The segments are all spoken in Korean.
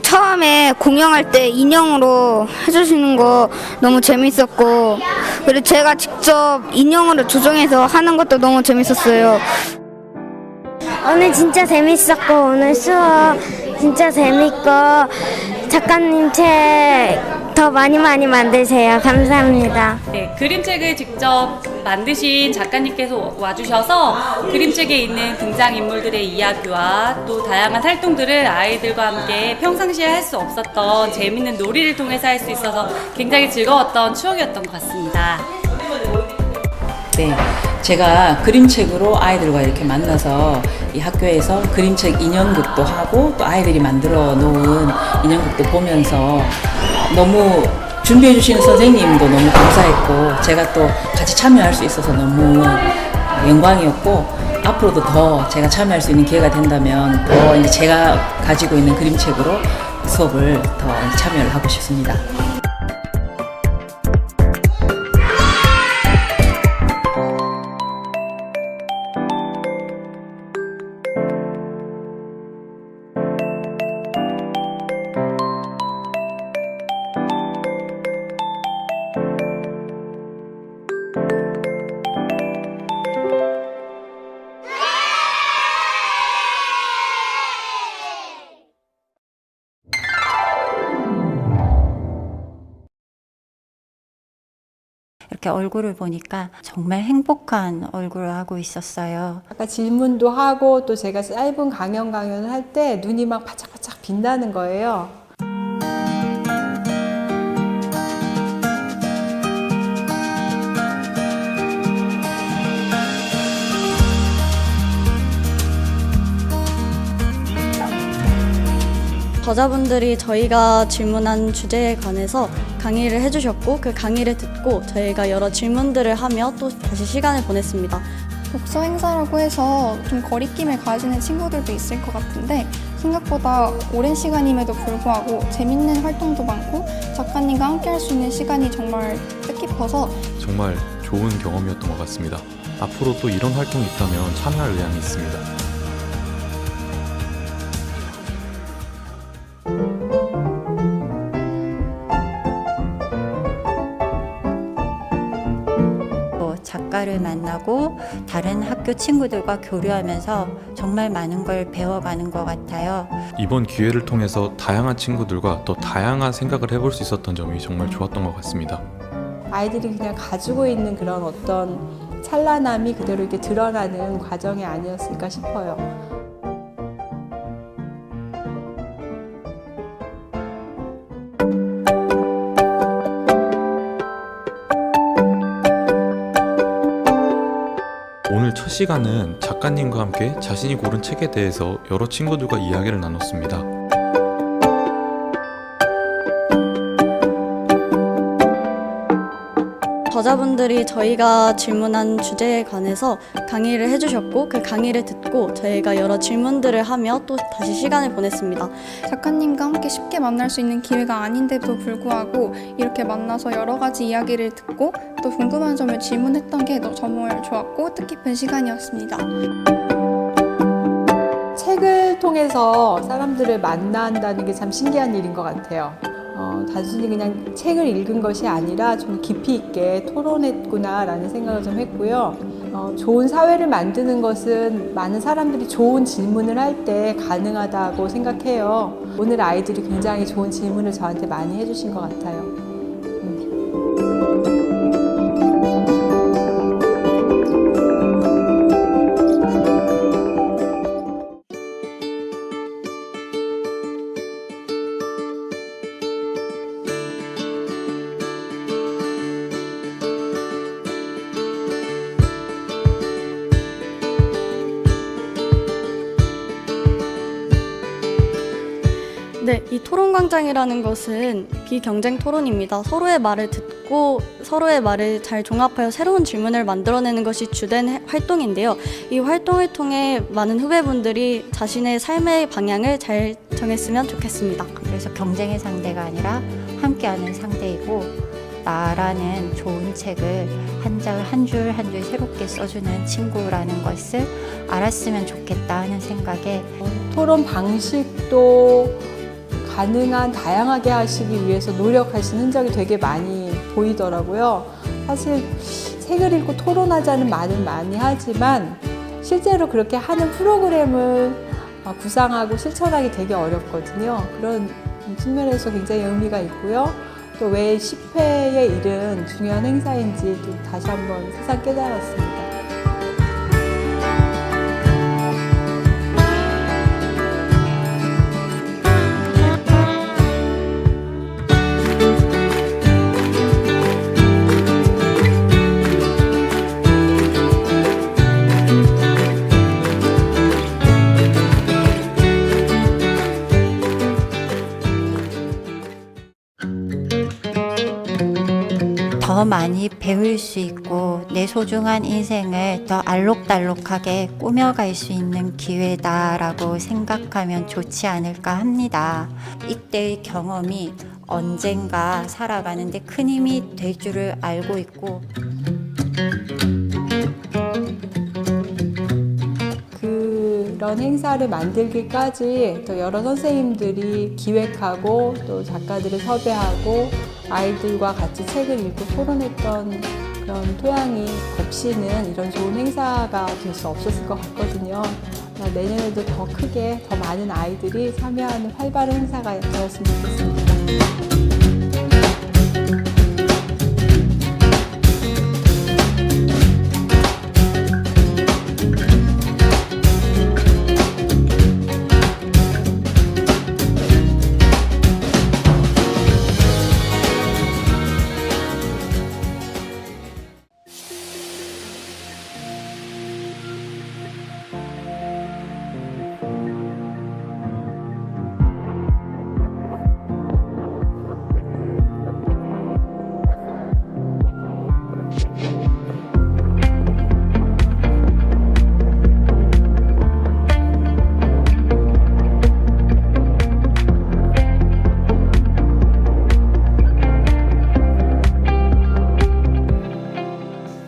처음에 공연할 때 인형으로 해주시는 거 너무 재밌었고, 그리고 제가 직접 인형으로 조정해서 하는 것도 너무 재밌었어요. 오늘 진짜 재밌었고, 오늘 수업 진짜 재밌고, 작가님 책 더 많이 만드세요. 감사합니다. 네, 그림책을 직접 만드신 작가님께서 와주셔서 그림책에 있는 등장인물들의 이야기와 또 다양한 활동들을 아이들과 함께 평상시에 할 수 없었던 재밌는 놀이를 통해서 할 수 있어서 굉장히 즐거웠던 추억이었던 것 같습니다. 네, 제가 그림책으로 아이들과 이렇게 만나서 이 학교에서 그림책 인형극도 하고 또 아이들이 만들어 놓은 인형극도 보면서 너무 준비해 주시는 선생님도 너무 감사했고, 제가 또 같이 참여할 수 있어서 너무 영광이었고, 앞으로도 더 제가 참여할 수 있는 기회가 된다면 더 이제 제가 가지고 있는 그림책으로 수업을 더 참여를 하고 싶습니다. 이렇게 얼굴을 보니까 정말 행복한 얼굴을 하고 있었어요. 아까 질문도 하고 또 제가 짧은 강연을 할 때 눈이 막 바짝바짝 빛나는 거예요. 저자분들이 저희가 질문한 주제에 관해서 강의를 해주셨고, 그 강의를 듣고 저희가 여러 질문들을 하며 또 다시 시간을 보냈습니다. 독서 행사라고 해서 좀 거리낌을 가지는 친구들도 있을 것 같은데, 생각보다 오랜 시간임에도 불구하고 재밌는 활동도 많고 작가님과 함께 할 수 있는 시간이 정말 뜻깊어서 정말 좋은 경험이었던 것 같습니다. 앞으로 또 이런 활동이 있다면 참여할 의향이 있습니다. 작가를 만나고 다른 학교 친구들과 교류하면서 정말 많은 걸 배워가는 것 같아요. 이번 기회를 통해서 다양한 친구들과 또 다양한 생각을 해볼 수 있었던 점이 정말 좋았던 것 같습니다. 아이들이 그냥 가지고 있는 그런 어떤 찬란함이 그대로 이렇게 드러나는 과정이 아니었을까 싶어요. 오늘 첫 시간은 작가님과 함께 자신이 고른 책에 대해서 여러 친구들과 이야기를 나눴습니다. 저자분들이 저희가 질문한 주제에 관해서 강의를 해주셨고, 그 강의를 듣고 저희가 여러 질문들을 하며 또 다시 시간을 보냈습니다. 작가님과 함께 쉽게 만날 수 있는 기회가 아닌데도 불구하고 이렇게 만나서 여러 가지 이야기를 듣고 또 궁금한 점을 질문했던 게 정말 좋았고 뜻깊은 시간이었습니다. 책을 통해서 사람들을 만난다는 게 참 신기한 일인 것 같아요. 단순히 그냥 책을 읽은 것이 아니라 좀 깊이 있게 토론했구나 라는 생각을 좀 했고요. 좋은 사회를 만드는 것은 많은 사람들이 좋은 질문을 할 때 가능하다고 생각해요. 오늘 아이들이 굉장히 좋은 질문을 저한테 많이 해주신 것 같아요. 네, 이 토론광장이라는 것은 비경쟁 토론입니다. 서로의 말을 듣고 서로의 말을 잘 종합하여 새로운 질문을 만들어내는 것이 주된 활동인데요. 이 활동을 통해 많은 후배분들이 자신의 삶의 방향을 잘 정했으면 좋겠습니다. 그래서 경쟁의 상대가 아니라 함께하는 상대이고, 나라는 좋은 책을 한 줄 한 줄 새롭게 써주는 친구라는 것을 알았으면 좋겠다 하는 생각에 토론 방식도 가능한 다양하게 하시기 위해서 노력하신 흔적이 되게 많이 보이더라고요. 사실 책을 읽고 토론하자는 말은 많이 하지만 실제로 그렇게 하는 프로그램을 구상하고 실천하기 되게 어렵거든요. 그런 측면에서 굉장히 의미가 있고요. 또 왜 10회의 일은 중요한 행사인지 또 다시 한번 새삼 깨달았습니다. 더 많이 배울 수 있고 내 소중한 인생을 더 알록달록하게 꾸며갈 수 있는 기회다라고 생각하면 좋지 않을까 합니다. 이때의 경험이 언젠가 살아가는데 큰 힘이 될 줄을 알고 있고 그런 행사를 만들기까지 또 여러 선생님들이 기획하고 또 작가들을 섭외하고 아이들과 같이 책을 읽고 토론했던 그런 토양이 없이는 이런 좋은 행사가 될 수 없었을 것 같거든요. 내년에도 더 크게 더 많은 아이들이 참여하는 활발한 행사가 되었으면 좋겠습니다.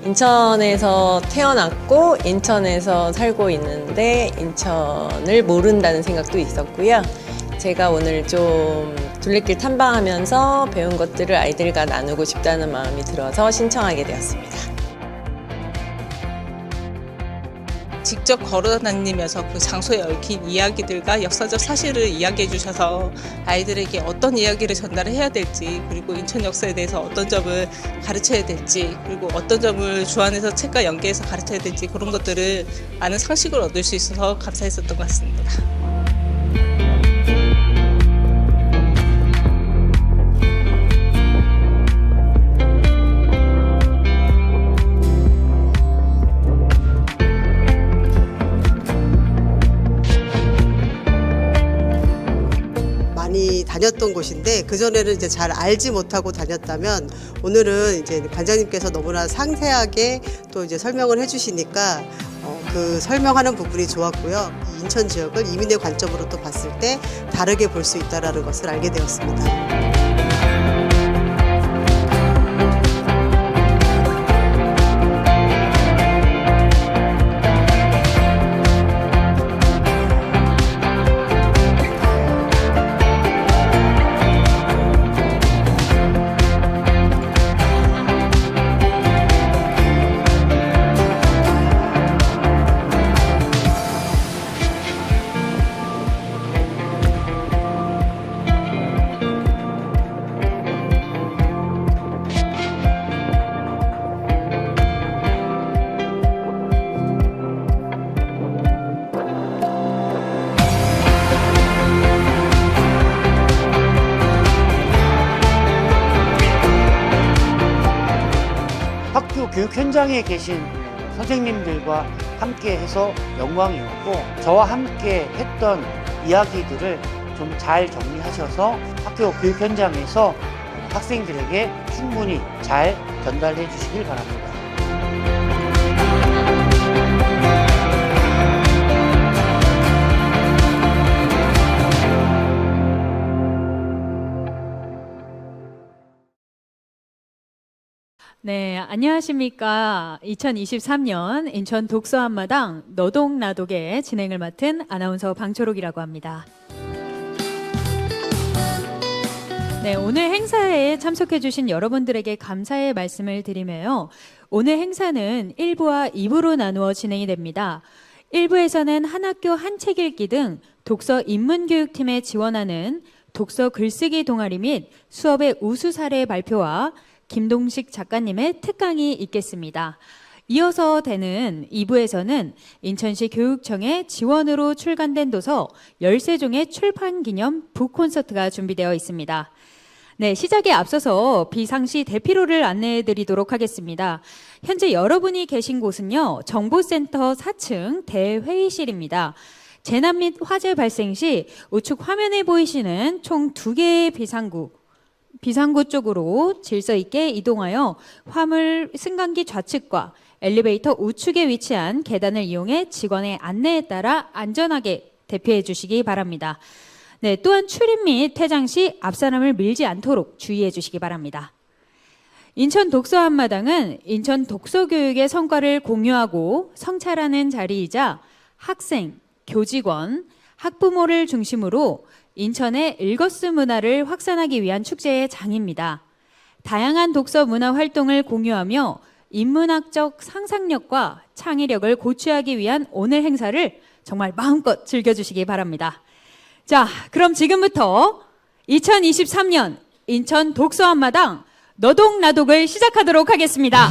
인천에서 태어났고 인천에서 살고 있는데 인천을 모른다는 생각도 있었고요. 제가 오늘 좀 둘레길 탐방하면서 배운 것들을 아이들과 나누고 싶다는 마음이 들어서 신청하게 되었습니다. 직접 걸어다니면서 그 장소에 얽힌 이야기들과 역사적 사실을 이야기해 주셔서 아이들에게 어떤 이야기를 전달해야 될지, 그리고 인천 역사에 대해서 어떤 점을 가르쳐야 될지, 그리고 어떤 점을 주안에서 책과 연계해서 가르쳐야 될지, 그런 것들을 아는 상식을 얻을 수 있어서 감사했었던 것 같습니다. 다녔던 곳인데 그전에는 이제 잘 알지 못하고 다녔다면 오늘은 이제 관장님께서 너무나 상세하게 또 이제 설명을 해주시니까 그 설명하는 부분이 좋았고요. 이 인천 지역을 이민의 관점으로 또 봤을 때 다르게 볼 수 있다라는 것을 알게 되었습니다. 학교 교육 현장에 계신 선생님들과 함께 해서 영광이었고 저와 함께 했던 이야기들을 좀 잘 정리하셔서 학교 교육 현장에서 학생들에게 충분히 잘 전달해 주시길 바랍니다. 네, 안녕하십니까. 2023년 인천 독서 한마당 너독나독의 진행을 맡은 아나운서 방초록이라고 합니다. 네, 오늘 행사에 참석해 주신 여러분들에게 감사의 말씀을 드리며요. 오늘 행사는 1부와 2부로 나누어 진행이 됩니다. 1부에서는 한 학교 한 책 읽기 등 독서 인문교육팀에 지원하는 독서 글쓰기 동아리 및 수업의 우수 사례 발표와 김동식 작가님의 특강이 있겠습니다. 이어서 되는 2부에서는 인천시 교육청의 지원으로 출간된 도서 13종의 출판 기념 북콘서트가 준비되어 있습니다. 네, 시작에 앞서서 비상시 대피로를 안내해 드리도록 하겠습니다. 현재 여러분이 계신 곳은요, 정보센터 4층 대회의실입니다. 재난 및 화재 발생 시 우측 화면에 보이시는 총 2개의 비상구 쪽으로 질서 있게 이동하여 화물 승강기 좌측과 엘리베이터 우측에 위치한 계단을 이용해 직원의 안내에 따라 안전하게 대피해 주시기 바랍니다. 네, 또한 출입 및 퇴장 시 앞사람을 밀지 않도록 주의해 주시기 바랍니다. 인천 독서 한마당은 인천 독서 교육의 성과를 공유하고 성찰하는 자리이자 학생, 교직원, 학부모를 중심으로 인천의 읽어스 문화를 확산하기 위한 축제의 장입니다. 다양한 독서 문화 활동을 공유하며 인문학적 상상력과 창의력을 고취하기 위한 오늘 행사를 정말 마음껏 즐겨주시기 바랍니다. 자, 그럼 지금부터 2023년 인천 독서 한마당 너독나독을 시작하도록 하겠습니다.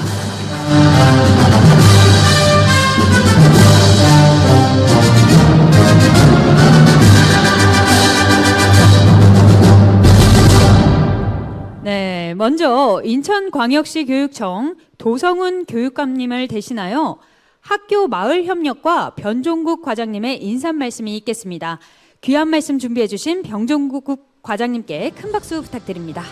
네, 먼저 인천광역시 교육청 도성훈 교육감님을 대신하여 학교 마을협력과 변종국 과장님의 인사 말씀이 있겠습니다. 귀한 말씀 준비해 주신 변종국 과장님께 큰 박수 부탁드립니다.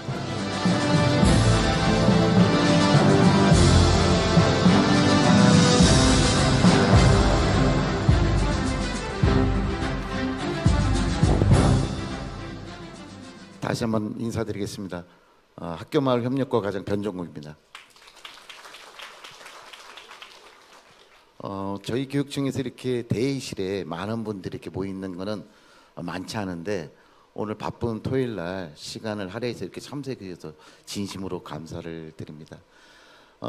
다시 한번 인사드리겠습니다. 학교마을 협력과 과장 변종국입니다. 저희 교육청에서 이렇게 대회의실에 많은 분들이 이렇게 모여 있는 거는 많지 않은데 오늘 바쁜 토요일 날 시간을 할애해서 이렇게 참석해 주셔서 진심으로 감사를 드립니다.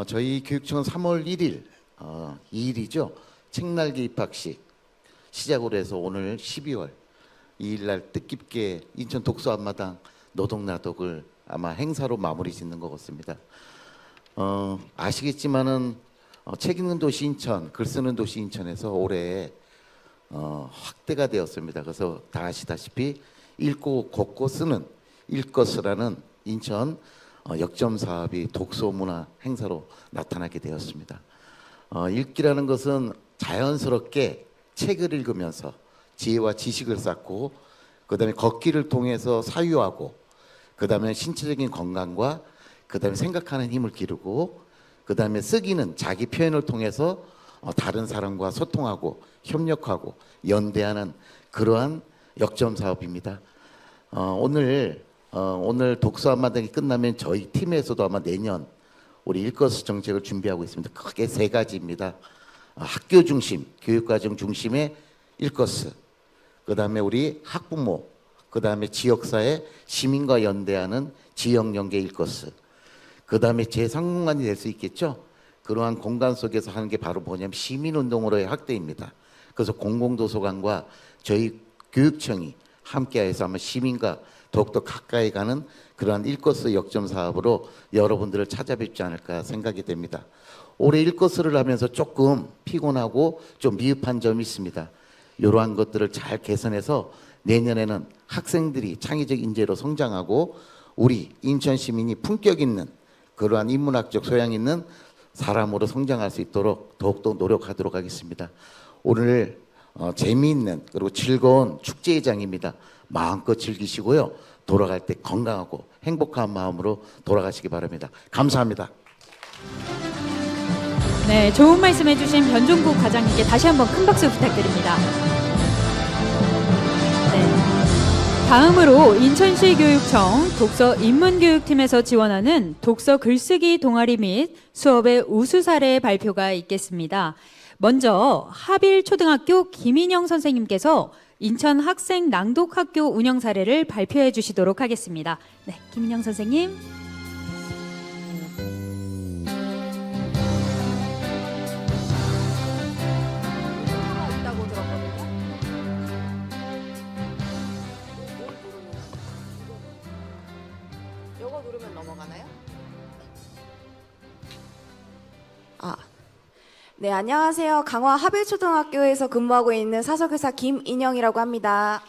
저희 교육청은 3월 1일 2일이죠. 책날개 입학식 시작으로 해서 오늘 12월 2일 날 뜻깊게 인천 독서 한마당 너독나독을 아마 행사로 마무리 짓는 것 같습니다. 아시겠지만은 책 읽는 도시 인천, 글 쓰는 도시 인천에서 올해 확대가 되었습니다. 그래서 다 아시다시피 읽고 걷고 쓰는 읽것이라는 인천 역점 사업이 독서 문화 행사로 나타나게 되었습니다. 읽기라는 것은 자연스럽게 책을 읽으면서 지혜와 지식을 쌓고 그다음에 걷기를 통해서 사유하고 그다음에 신체적인 건강과 그다음에 생각하는 힘을 기르고 그다음에 쓰기는 자기 표현을 통해서 다른 사람과 소통하고 협력하고 연대하는 그러한 역점 사업입니다. 오늘 독서 한마당이 끝나면 저희 팀에서도 아마 내년 우리 읽거스 정책을 준비하고 있습니다. 크게 3가지입니다. 학교 중심, 교육과정 중심의 읽거스, 그다음에 우리 학부모, 그다음에 지역사회 시민과 연대하는 지역연계 읽거스, 그다음에 제3공간이 될 수 있겠죠. 그러한 공간 속에서 하는 게 바로 뭐냐면 시민운동으로의 확대입니다. 그래서 공공도서관과 저희 교육청이 함께해서 아마 시민과 더욱더 가까이 가는 그러한 읽거스 역점 사업으로 여러분들을 찾아뵙지 않을까 생각이 됩니다. 올해 읽거스를 하면서 조금 피곤하고 좀 미흡한 점이 있습니다. 이러한 것들을 잘 개선해서 내년에는 학생들이 창의적 인재로 성장하고 우리 인천 시민이 품격 있는 그러한 인문학적 소양 있는 사람으로 성장할 수 있도록 더욱더 노력하도록 하겠습니다. 오늘 재미있는 그리고 즐거운 축제의 장입니다. 마음껏 즐기시고요. 돌아갈 때 건강하고 행복한 마음으로 돌아가시기 바랍니다. 감사합니다. 네, 좋은 말씀 해주신 변종국 과장님께 다시 한번 큰 박수 부탁드립니다. 네. 다음으로 인천시 교육청 독서 인문교육팀에서 지원하는 독서 글쓰기 동아리 및 수업의 우수 사례 발표가 있겠습니다. 먼저 하빌초등학교 김인영 선생님께서 인천 학생 낭독학교 운영 사례를 발표해 주시도록 하겠습니다. 네, 김인영 선생님. 요거 누르면 넘어가나요? 네, 안녕하세요. 강화 하빌초등학교에서 근무하고 있는 사서교사 김인영이라고 합니다.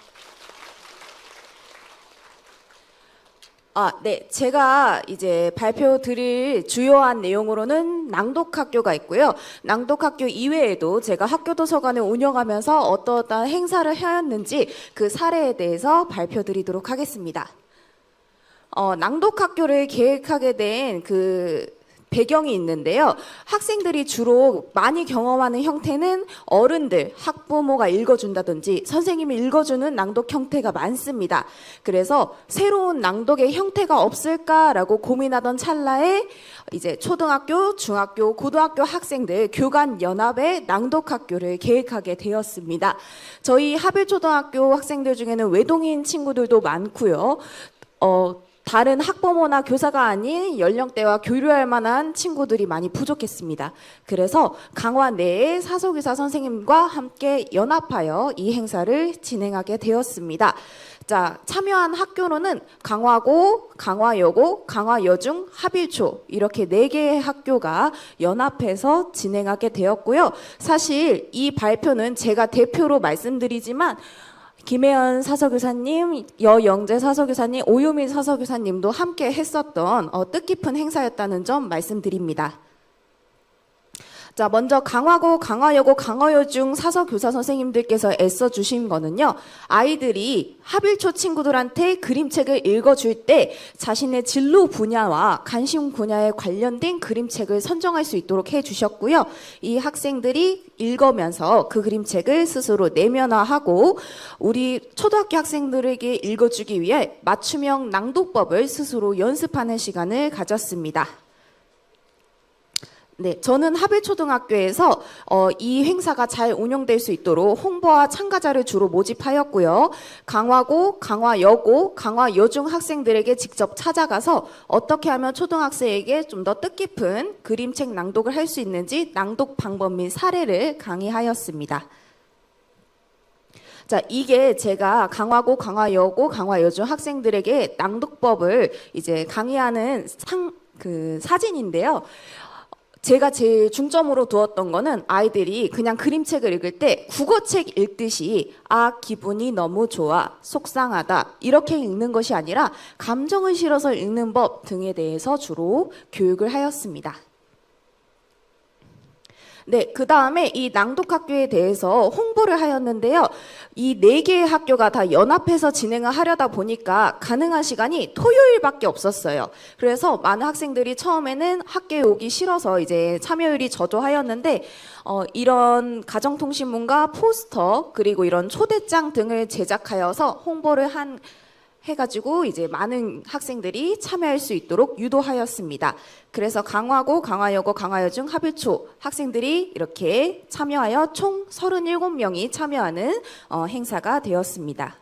네, 제가 이제 발표 드릴 주요한 내용으로는 낭독학교가 있고요. 낭독학교 이외에도 제가 학교 도서관을 운영하면서 어떠한 행사를 하였는지 그 사례에 대해서 발표 드리도록 하겠습니다. 낭독학교를 계획하게 된 배경이 있는데요. 학생들이 주로 많이 경험하는 형태는 어른들, 학부모가 읽어준다든지 선생님이 읽어주는 낭독 형태가 많습니다. 그래서 새로운 낭독의 형태가 없을까라고 고민하던 찰나에 이제 초등학교, 중학교, 고등학교 학생들 교간 연합의 낭독학교를 계획하게 되었습니다. 저희 하빌초등학교 학생들 중에는 외동인 친구들도 많고요. 다른 학부모나 교사가 아닌 연령대와 교류할 만한 친구들이 많이 부족했습니다. 그래서 강화 내에 사서교사 선생님과 함께 연합하여 이 행사를 진행하게 되었습니다. 자, 참여한 학교로는 강화고, 강화여고, 강화여중, 하빌초 이렇게 4개의 학교가 연합해서 진행하게 되었고요. 사실 이 발표는 제가 대표로 말씀드리지만 김혜연 사서교사님, 여영재 사서교사님, 오유민 사서교사님도 함께 했었던 뜻깊은 행사였다는 점 말씀드립니다. 자, 먼저 강화고, 강화여고, 강화여중 사서교사 선생님들께서 애써주신 거는요. 아이들이 하빌초 친구들한테 그림책을 읽어줄 때 자신의 진로 분야와 관심 분야에 관련된 그림책을 선정할 수 있도록 해주셨고요. 이 학생들이 읽으면서 그 그림책을 스스로 내면화하고 우리 초등학교 학생들에게 읽어주기 위해 맞춤형 낭독법을 스스로 연습하는 시간을 가졌습니다. 네, 저는 하빌초등학교에서 이 행사가 잘 운영될 수 있도록 홍보와 참가자를 주로 모집하였고요. 강화고, 강화여고, 강화여중 학생들에게 직접 찾아가서 어떻게 하면 초등학생에게 좀 더 뜻깊은 그림책 낭독을 할 수 있는지 낭독 방법 및 사례를 강의하였습니다. 자, 이게 제가 강화고, 강화여고, 강화여중 학생들에게 낭독법을 이제 강의하는 사진인데요. 제가 제일 중점으로 두었던 거는 아이들이 그냥 그림책을 읽을 때 국어책 읽듯이 기분이 너무 좋아, 속상하다 이렇게 읽는 것이 아니라 감정을 실어서 읽는 법 등에 대해서 주로 교육을 하였습니다. 네, 그 다음에 이 낭독학교에 대해서 홍보를 하였는데요. 이 4개의 학교가 다 연합해서 진행을 하려다 보니까 가능한 시간이 토요일밖에 없었어요. 그래서 많은 학생들이 처음에는 학교에 오기 싫어서 이제 참여율이 저조하였는데 이런 가정통신문과 포스터 그리고 이런 초대장 등을 제작하여서 홍보를 해가지고 이제 많은 학생들이 참여할 수 있도록 유도하였습니다. 그래서 강화고, 강화여고, 강화여중, 하빌초 학생들이 이렇게 참여하여 총 37명이 참여하는 행사가 되었습니다.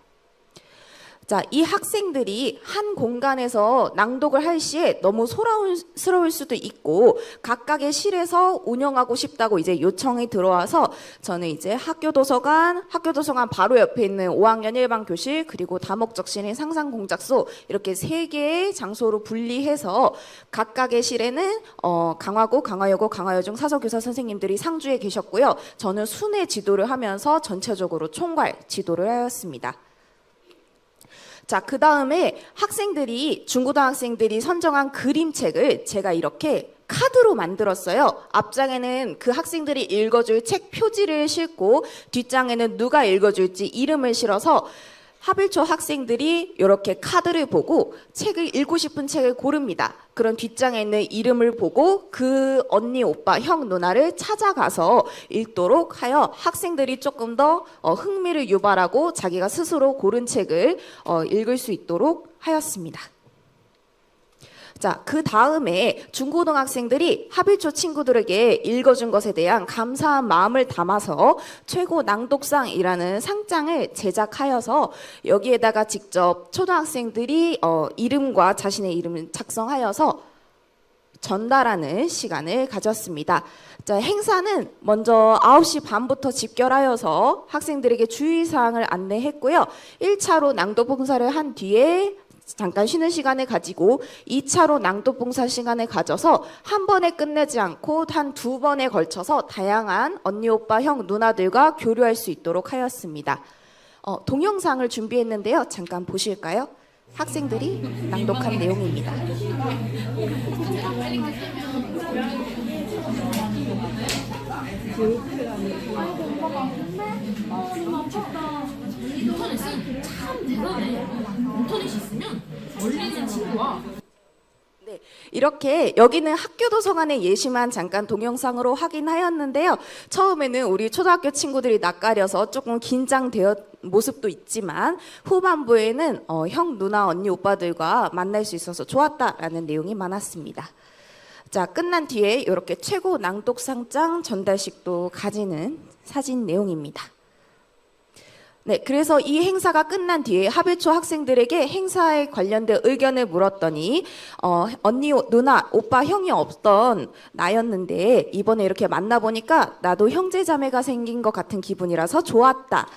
자, 이 학생들이 한 공간에서 낭독을 할 시에 너무 소란스러울 수도 있고 각각의 실에서 운영하고 싶다고 이제 요청이 들어와서 저는 이제 학교 도서관 바로 옆에 있는 5학년 일반 교실 그리고 다목적실인 상상공작소 이렇게 3개의 장소로 분리해서 각각의 실에는 강화고, 강화여고, 강화여중 사서교사 선생님들이 상주에 계셨고요. 저는 순회 지도를 하면서 전체적으로 총괄 지도를 하였습니다. 자, 그 다음에 중고등학생들이 선정한 그림책을 제가 이렇게 카드로 만들었어요. 앞장에는 그 학생들이 읽어줄 책 표지를 싣고 뒷장에는 누가 읽어줄지 이름을 실어서 하빌초 학생들이 이렇게 카드를 보고 책을 읽고 싶은 책을 고릅니다. 그런 뒷장에 있는 이름을 보고 그 언니, 오빠, 형, 누나를 찾아가서 읽도록 하여 학생들이 조금 더 흥미를 유발하고 자기가 스스로 고른 책을 읽을 수 있도록 하였습니다. 자, 그 다음에 중고등학생들이 하빌초 친구들에게 읽어준 것에 대한 감사한 마음을 담아서 최고 낭독상이라는 상장을 제작하여서 여기에다가 직접 초등학생들이 이름과 자신의 이름을 작성하여서 전달하는 시간을 가졌습니다. 자, 행사는 먼저 9시 반부터 집결하여서 학생들에게 주의사항을 안내했고요. 1차로 낭독 봉사를 한 뒤에 잠깐 쉬는 시간을 가지고 2차로 낭독 봉사 시간을 가져서 한 번에 끝내지 않고 한 2번에 걸쳐서 다양한 언니, 오빠, 형, 누나들과 교류할 수 있도록 하였습니다. 동영상을 준비했는데요. 잠깐 보실까요? 학생들이 낭독한 내용입니다. 인터넷은 참 대단해. 인터넷이 있으면 멀리는 친구와. 네, 이렇게 여기는 학교 도서관의 예시만 잠깐 동영상으로 확인하였는데요. 처음에는 우리 초등학교 친구들이 낯가려서 조금 긴장되어 모습도 있지만 후반부에는 형, 누나, 언니, 오빠들과 만날 수 있어서 좋았다라는 내용이 많았습니다. 자, 끝난 뒤에 이렇게 최고 낭독상장 전달식도 가지는 사진 내용입니다. 네, 그래서 이 행사가 끝난 뒤에 하빌초 학생들에게 행사에 관련된 의견을 물었더니 언니, 누나, 오빠, 형이 없던 나였는데 이번에 이렇게 만나보니까 나도 형제자매가 생긴 것 같은 기분이라서 좋았다.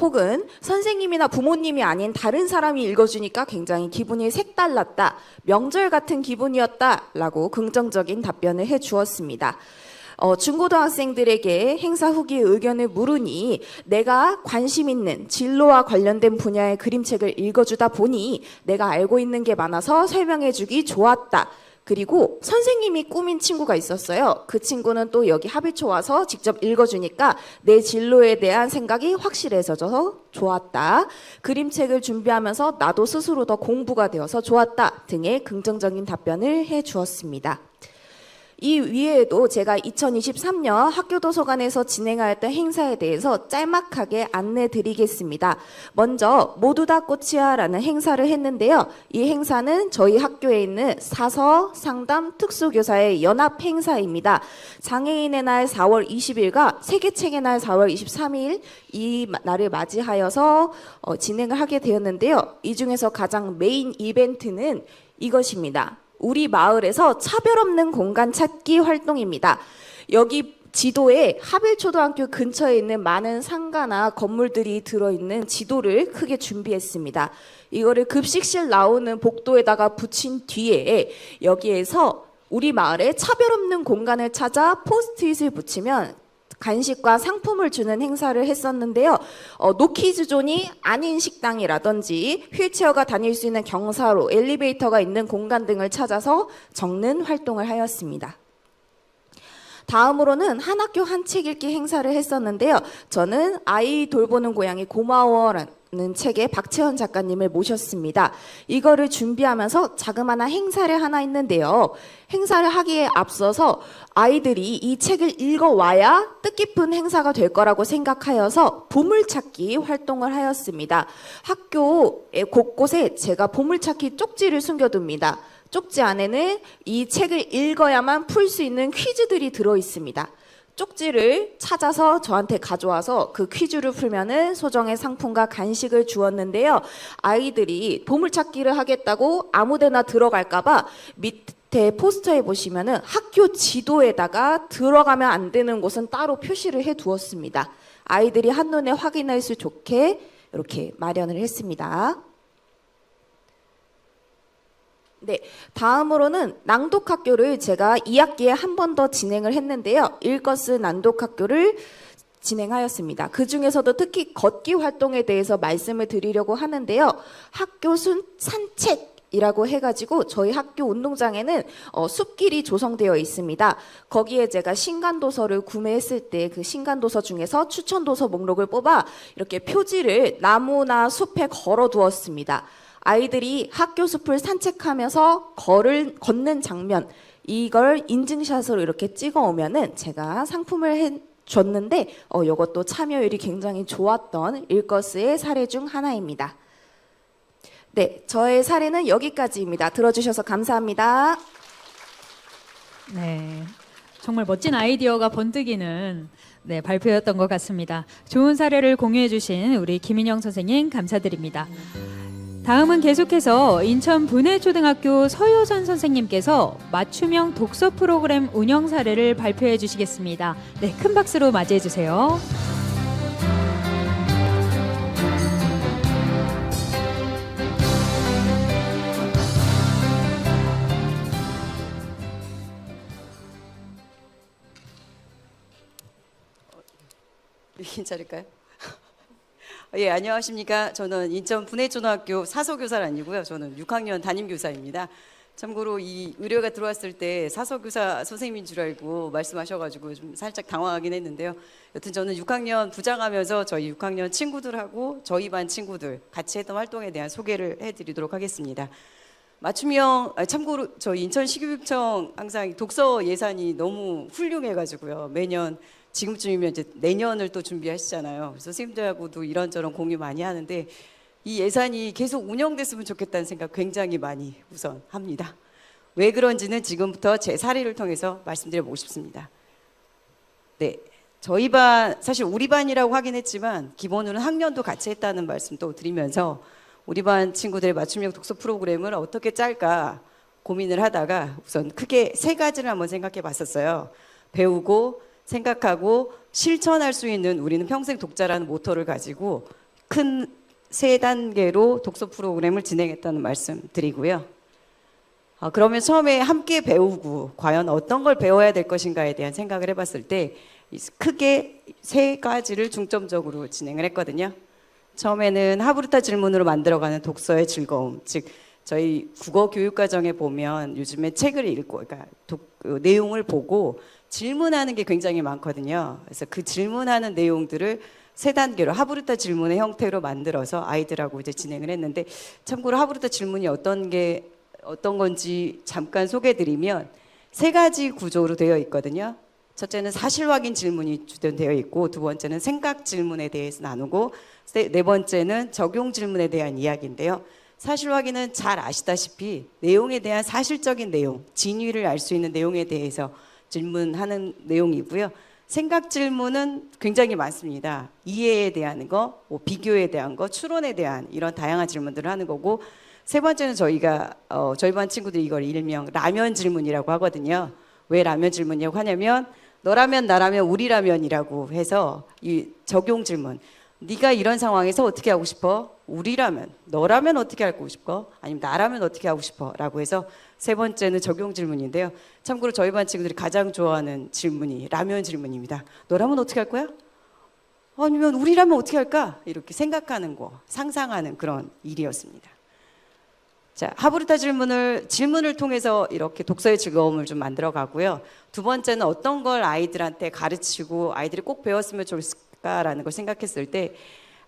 혹은 선생님이나 부모님이 아닌 다른 사람이 읽어주니까 굉장히 기분이 색달랐다. 명절 같은 기분이었다. 라고 긍정적인 답변을 해주었습니다. 중고등학생들에게 행사 후기 의견을 물으니 내가 관심 있는 진로와 관련된 분야의 그림책을 읽어주다 보니 내가 알고 있는 게 많아서 설명해주기 좋았다. 그리고 선생님이 꾸민 친구가 있었어요. 그 친구는 또 여기 하빌초 와서 직접 읽어주니까 내 진로에 대한 생각이 확실해져서 좋았다. 그림책을 준비하면서 나도 스스로 더 공부가 되어서 좋았다 등의 긍정적인 답변을 해주었습니다. 이 위에도 제가 2023년 학교도서관에서 진행하였던 행사에 대해서 짤막하게 안내 드리겠습니다. 먼저 모두 다 꽃이야라는 행사를 했는데요. 이 행사는 저희 학교에 있는 사서, 상담, 특수교사의 연합 행사입니다. 장애인의 날 4월 20일과 세계책의 날 4월 23일 이 날을 맞이하여서 진행을 하게 되었는데요. 이 중에서 가장 메인 이벤트는 이것입니다. 우리 마을에서 차별 없는 공간 찾기 활동입니다. 여기 지도에 하빌초등학교 근처에 있는 많은 상가나 건물들이 들어있는 지도를 크게 준비했습니다. 이거를 급식실 나오는 복도에다가 붙인 뒤에 여기에서 우리 마을에 차별 없는 공간을 찾아 포스트잇을 붙이면 간식과 상품을 주는 행사를 했었는데요. 노키즈존이 아닌 식당이라든지 휠체어가 다닐 수 있는 경사로, 엘리베이터가 있는 공간 등을 찾아서 적는 활동을 하였습니다. 다음으로는 한 학교 한 책 읽기 행사를 했었는데요. 저는 아이 돌보는 고양이 고마워라는 책의 박채연 작가님을 모셨습니다. 이거를 준비하면서 자그마한 행사를 하나 했는데요. 행사를 하기에 앞서서 아이들이 이 책을 읽어와야 뜻깊은 행사가 될 거라고 생각하여서 보물찾기 활동을 하였습니다. 학교의 곳곳에 제가 보물찾기 쪽지를 숨겨둡니다. 쪽지 안에는 이 책을 읽어야만 풀 수 있는 퀴즈들이 들어있습니다. 쪽지를 찾아서 저한테 가져와서 그 퀴즈를 풀면은 소정의 상품과 간식을 주었는데요. 아이들이 보물찾기를 하겠다고 아무데나 들어갈까봐 밑에 포스터에 보시면은 학교 지도에다가 들어가면 안 되는 곳은 따로 표시를 해 두었습니다. 아이들이 한눈에 확인할 수 좋게 이렇게 마련을 했습니다. 네, 다음으로는 낭독학교를 제가 2학기에 한 번 더 진행을 했는데요. 읽것스 낭독학교를 진행하였습니다. 그 중에서도 특히 걷기 활동에 대해서 말씀을 드리려고 하는데요. 학교 산책 이라고 해가지고 저희 학교 운동장에는 숲길이 조성되어 있습니다. 거기에 제가 신간도서를 구매했을 때 그 신간도서 중에서 추천도서 목록을 뽑아 이렇게 표지를 나무나 숲에 걸어 두었습니다. 아이들이 학교 숲을 산책하면서 걷는 장면, 이걸 인증샷으로 이렇게 찍어 오면은 제가 상품을 줬는데 이것도 참여율이 굉장히 좋았던 일거스의 사례 중 하나입니다. 네, 저의 사례는 여기까지입니다. 들어주셔서 감사합니다. 네, 정말 멋진 아이디어가 번뜩이는 발표였던 것 같습니다. 좋은 사례를 공유해 주신 우리 김인영 선생님 감사드립니다. 다음은 계속해서 인천 분해초등학교 서효전 선생님께서 맞춤형 독서 프로그램 운영 사례를 발표해 주시겠습니다. 네, 큰 박수로 맞이해 주세요. 인차릴까요? 예, 안녕하십니까. 저는 인천 분해초등학교 사서교사는 아니고요. 저는 6학년 담임교사입니다. 참고로 이 의뢰가 들어왔을 때 사서교사 선생님인 줄 알고 말씀하셔가지고 좀 살짝 당황하긴 했는데요. 여튼 저는 6학년 부장하면서 저희 6학년 친구들하고 저희 반 친구들 같이 했던 활동에 대한 소개를 해드리도록 하겠습니다. 맞춤형, 참고로 저희 인천시교육청 항상 독서 예산이 너무 훌륭해가지고요. 매년 지금쯤이면 이제 내년을 또 준비하시잖아요. 그래서 선생님들하고도 이런저런 공유 많이 하는데 이 예산이 계속 운영됐으면 좋겠다는 생각 굉장히 많이 우선 합니다. 왜 그런지는 지금부터 제 사례를 통해서 말씀드려보고 싶습니다. 네, 저희 반, 사실 우리 반이라고 하긴 했지만 기본으로는 학년도 같이 했다는 말씀도 드리면서 우리 반 친구들의 맞춤형 독서 프로그램을 어떻게 짤까 고민을 하다가 우선 크게 세 가지를 한번 생각해 봤었어요. 배우고 생각하고 실천할 수 있는 우리는 평생 독자라는 모토를 가지고 큰 3단계로 독서 프로그램을 진행했다는 말씀 드리고요. 그러면 처음에 함께 배우고 과연 어떤 걸 배워야 될 것인가에 대한 생각을 해봤을 때 크게 3가지를 중점적으로 진행을 했거든요. 처음에는 하브르타 질문으로 만들어가는 독서의 즐거움, 즉 저희 국어 교육 과정에 보면 요즘에 책을 읽고 그러니까 내용을 보고 질문하는 게 굉장히 많거든요. 그래서 그 질문하는 내용들을 3단계로 하브르타 질문의 형태로 만들어서 아이들하고 이제 진행을 했는데 참고로 하브르타 질문이 어떤 건지 잠깐 소개드리면 3가지 구조로 되어 있거든요. 첫째는 사실 확인 질문이 주되어 있고 두 번째는 생각 질문에 대해서 나누고 네 번째는 적용 질문에 대한 이야기인데요. 사실 확인은 잘 아시다시피 내용에 대한 사실적인 내용, 진위를 알 수 있는 내용에 대해서 질문하는 내용이고요. 생각 질문은 굉장히 많습니다. 이해에 대한 거, 비교에 대한 거, 추론에 대한 이런 다양한 질문들을 하는 거고 세 번째는 저희가 저희 반 친구들이 이걸 일명 라면 질문이라고 하거든요. 왜 라면 질문이라고 하냐면 너라면 나라면 우리라면이라고 해서 이 적용 질문. 네가 이런 상황에서 어떻게 하고 싶어? 우리라면, 너라면 어떻게 하고 싶어? 아니면 나라면 어떻게 하고 싶어? 라고 해서 세 번째는 적용 질문인데요. 참고로 저희 반 친구들이 가장 좋아하는 질문이 라면 질문입니다. 너라면 어떻게 할 거야? 아니면 우리라면 어떻게 할까? 이렇게 생각하는 거, 상상하는 그런 일이었습니다. 자, 하브르타 질문을 통해서 이렇게 독서의 즐거움을 좀 만들어 가고요. 두 번째는 어떤 걸 아이들한테 가르치고 아이들이 꼭 배웠으면 좋을까라는 걸 생각했을 때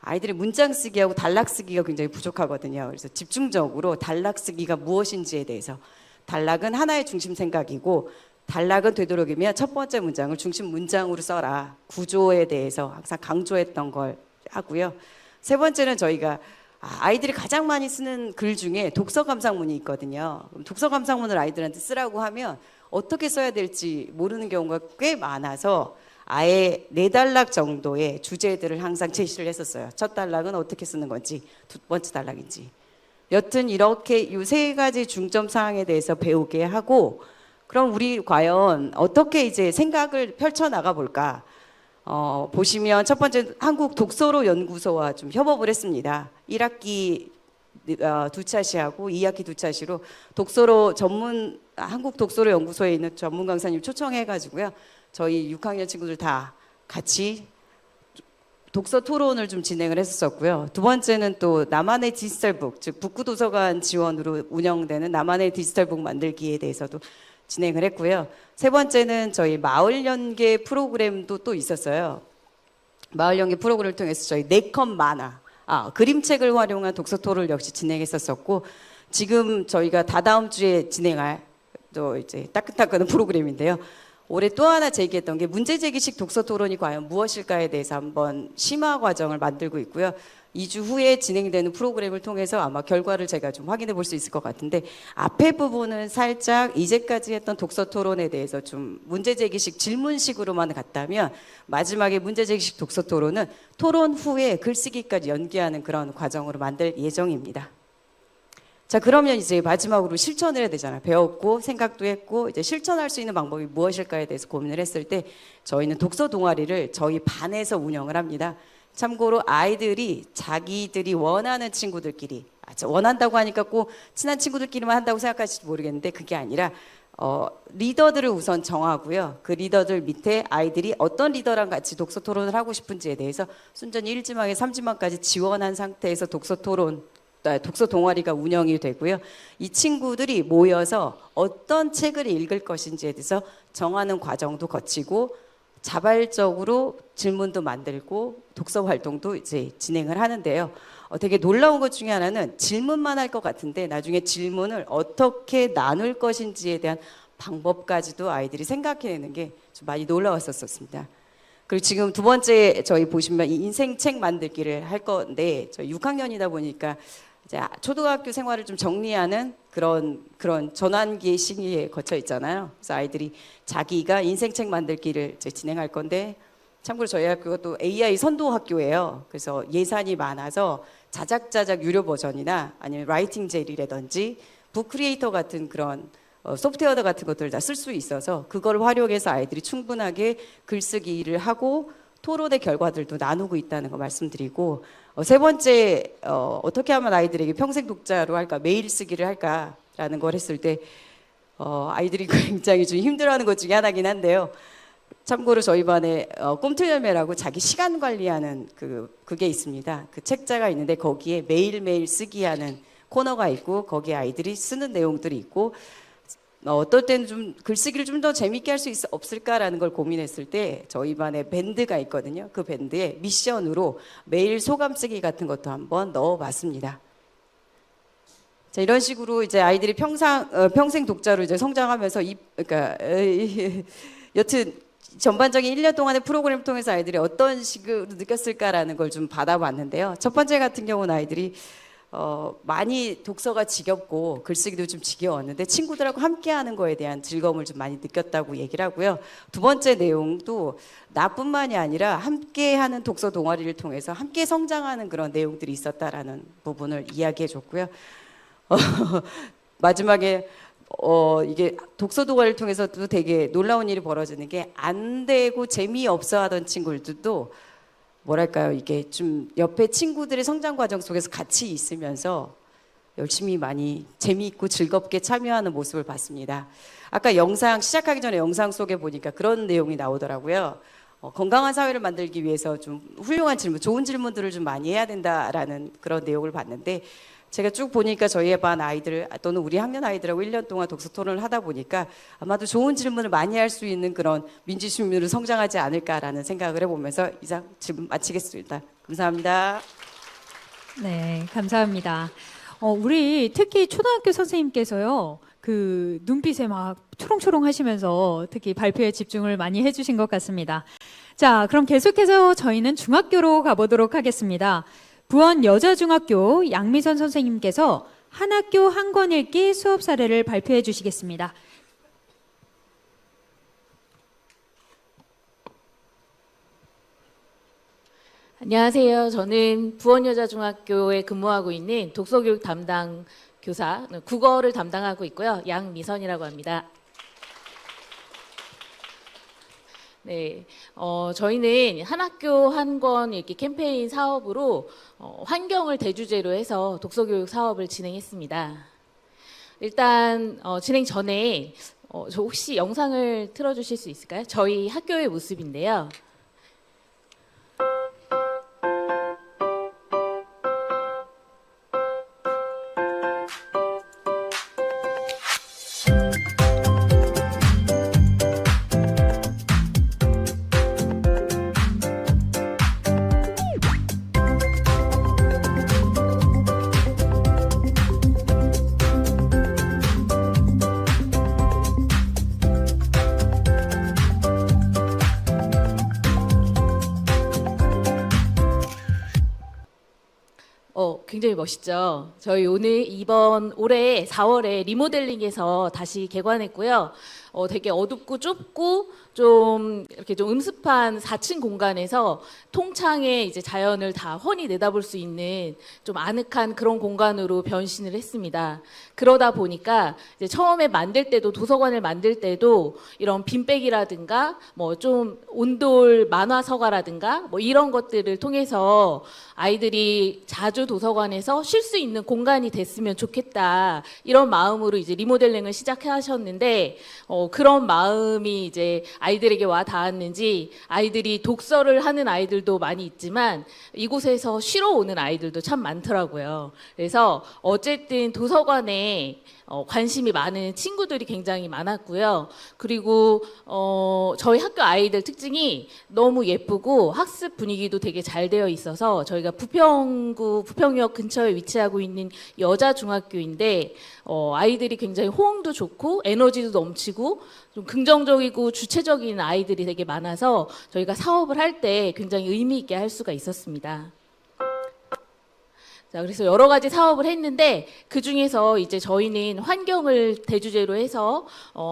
아이들이 문장 쓰기하고 단락 쓰기가 굉장히 부족하거든요. 그래서 집중적으로 단락 쓰기가 무엇인지에 대해서 단락은 하나의 중심 생각이고 단락은 되도록이면 첫 번째 문장을 중심 문장으로 써라. 구조에 대해서 항상 강조했던 걸 하고요. 세 번째는 저희가 아이들이 가장 많이 쓰는 글 중에 독서 감상문이 있거든요. 독서 감상문을 아이들한테 쓰라고 하면 어떻게 써야 될지 모르는 경우가 꽤 많아서 아예 4단락 정도의 주제들을 항상 제시를 했었어요. 첫 단락은 어떻게 쓰는 건지, 두 번째 단락인지. 여튼 이렇게 이 3가지 중점 사항에 대해서 배우게 하고 그럼 우리 과연 어떻게 이제 생각을 펼쳐나가 볼까? 보시면 첫 번째 한국 독서로 연구소와 좀 협업을 했습니다. 1학기 두 차시하고 2학기 두 차시로 한국 독서로 연구소에 있는 전문 강사님 초청해가지고요. 저희 6학년 친구들 다 같이 독서 토론을 좀 진행을 했었고요. 두 번째는 또 나만의 디지털북, 즉 북구도서관 지원으로 운영되는 나만의 디지털북 만들기에 대해서도 진행을 했고요. 세 번째는 저희 마을 연계 프로그램도 또 있었어요. 마을 연계 프로그램을 통해서 저희 네컷 만화, 그림책을 활용한 독서 토론을 역시 진행했었었고, 지금 저희가 다다음 주에 진행할 또 이제 따끈따끈한 프로그램인데요. 올해 또 하나 제기했던 게 문제제기식 독서 토론이 과연 무엇일까에 대해서 한번 심화 과정을 만들고 있고요. 2주 후에 진행되는 프로그램을 통해서 아마 결과를 제가 좀 확인해 볼 수 있을 것 같은데, 앞에 부분은 살짝 이제까지 했던 독서 토론에 대해서 좀 문제제기식 질문식으로만 갔다면, 마지막에 문제제기식 독서 토론은 토론 후에 글쓰기까지 연계하는 그런 과정으로 만들 예정입니다. 자, 그러면 이제 마지막으로 실천을 해야 되잖아요. 배웠고 생각도 했고 이제 실천할 수 있는 방법이 무엇일까에 대해서 고민을 했을 때, 저희는 독서 동아리를 저희 반에서 운영을 합니다. 참고로 아이들이 자기들이 원하는 친구들끼리, 원한다고 하니까 꼭 친한 친구들끼리만 한다고 생각하실지 모르겠는데, 그게 아니라 리더들을 우선 정하고요. 그 리더들 밑에 아이들이 어떤 리더랑 같이 독서 토론을 하고 싶은지에 대해서 순전히 1지망에 3지망까지 지원한 상태에서 독서 동아리가 운영이 되고요. 이 친구들이 모여서 어떤 책을 읽을 것인지에 대해서 정하는 과정도 거치고, 자발적으로 질문도 만들고 독서 활동도 이제 진행을 하는데요. 되게 놀라운 것 중에 하나는 질문만 할 것 같은데, 나중에 질문을 어떻게 나눌 것인지에 대한 방법까지도 아이들이 생각해내는 게 좀 많이 놀라웠었습니다. 그리고 지금 두 번째 저희 보시면 이 인생책 만들기를 할 건데, 저희 6학년이다 보니까 이제 초등학교 생활을 좀 정리하는 그런 전환기의 시기에 거쳐 있잖아요. 그래서 아이들이 자기가 인생책 만들기를 이제 진행할 건데, 참고로 저희 학교가 또 AI 선도 학교예요. 그래서 예산이 많아서 자작자작 유료 버전이나 아니면 라이팅 젤이라든지 북크리에이터 같은 그런 소프트웨어 같은 것들을 다 쓸 수 있어서 그걸 활용해서 아이들이 충분하게 글쓰기를 하고 토론의 결과들도 나누고 있다는 거 말씀드리고, 세 번째, 어떻게 하면 아이들에게 평생 독자로 할까, 매일 쓰기를 할까라는 걸 했을 때 아이들이 굉장히 좀 힘들어하는 것 중에 하나긴 한데요. 참고로 저희 반에 꿈틀열매라고 자기 시간 관리하는 그게 있습니다. 그 책자가 있는데 거기에 매일매일 쓰기 하는 코너가 있고, 거기에 아이들이 쓰는 내용들이 있고, 어떨 때는 좀 글쓰기를 좀 더 재밌게 할 수 없을까라는 걸 고민했을 때, 저희 반에 밴드가 있거든요. 그 밴드에 미션으로 매일 소감 쓰기 같은 것도 한번 넣어봤습니다. 자, 이런 식으로 이제 아이들이 평생 독자로 이제 성장하면서 여튼 전반적인 1년 동안의 프로그램을 통해서 아이들이 어떤 식으로 느꼈을까라는 걸 좀 받아봤는데요. 첫 번째 같은 경우는 아이들이 많이 독서가 지겹고 글쓰기도 좀 지겨웠는데 친구들하고 함께하는 거에 대한 즐거움을 좀 많이 느꼈다고 얘기를 하고요. 두 번째 내용도 나뿐만이 아니라 함께하는 독서 동아리를 통해서 함께 성장하는 그런 내용들이 있었다라는 부분을 이야기해 줬고요. 마지막에 이게 독서 동아리를 통해서도 되게 놀라운 일이 벌어지는 게, 안 되고 재미없어 하던 친구들도 뭐랄까요, 이게 좀 옆에 친구들의 성장 과정 속에서 같이 있으면서 열심히 많이 재미있고 즐겁게 참여하는 모습을 봤습니다. 아까 영상 시작하기 전에 영상 속에 보니까 그런 내용이 나오더라고요. 건강한 사회를 만들기 위해서 좀 훌륭한 질문, 좋은 질문들을 좀 많이 해야 된다라는 그런 내용을 봤는데, 제가 쭉 보니까 저희 반 아이들 또는 우리 학년 아이들하고 1년 동안 독서 토론을 하다 보니까 아마도 좋은 질문을 많이 할 수 있는 그런 민주시민으로 성장하지 않을까라는 생각을 해보면서 이상 질문 마치겠습니다. 감사합니다. 네, 감사합니다. 우리 특히 초등학교 선생님께서요, 그 눈빛에 막 초롱초롱 하시면서 특히 발표에 집중을 많이 해주신 것 같습니다. 자, 그럼 계속해서 저희는 중학교로 가보도록 하겠습니다. 부원 여자중학교 양미선 선생님께서 한 학교 한 권 읽기 수업 사례를 발표해 주시겠습니다. 안녕하세요. 저는 부원여자중학교에 근무하고 있는 독서교육 담당 교사, 국어를 담당하고 있고요. 양미선이라고 합니다. 네, 저희는 한 학교 한 권 읽기 캠페인 사업으로 환경을 대주제로 해서 독서교육 사업을 진행했습니다. 일단 진행 전에 저 혹시 영상을 틀어주실 수 있을까요? 저희 학교의 모습인데요. 굉장히 멋있죠. 저희 이번 올해 4월에 리모델링해서 다시 개관했고요. 되게 어둡고 좁고 좀 이렇게 좀 음습한 4층 공간에서 통창에 이제 자연을 다 훤히 내다볼 수 있는 좀 아늑한 그런 공간으로 변신을 했습니다. 그러다 보니까 이제 처음에 만들 때도 도서관을 만들 때도 이런 빈백이라든가 뭐 좀 온돌 만화 서가라든가 뭐 이런 것들을 통해서 아이들이 자주 도서관에서 쉴 수 있는 공간이 됐으면 좋겠다 이런 마음으로 이제 리모델링을 시작하셨는데 그런 마음이 이제 아이들에게 와 닿았는지 아이들이 독서를 하는 아이들도 많이 있지만 이곳에서 쉬러 오는 아이들도 참 많더라고요. 그래서 어쨌든 도서관에 관심이 많은 친구들이 굉장히 많았고요. 그리고 저희 학교 아이들 특징이 너무 예쁘고 학습 분위기도 되게 잘 되어 있어서 저희가 부평역 근처에 위치하고 있는 여자 중학교인데 아이들이 굉장히 호응도 좋고 에너지도 넘치고 좀 긍정적이고 주체적인 아이들이 되게 많아서 저희가 사업을 할 때 굉장히 의미 있게 할 수가 있었습니다. 자, 그래서 여러 가지 사업을 했는데 그 중에서 이제 저희는 환경을 대주제로 해서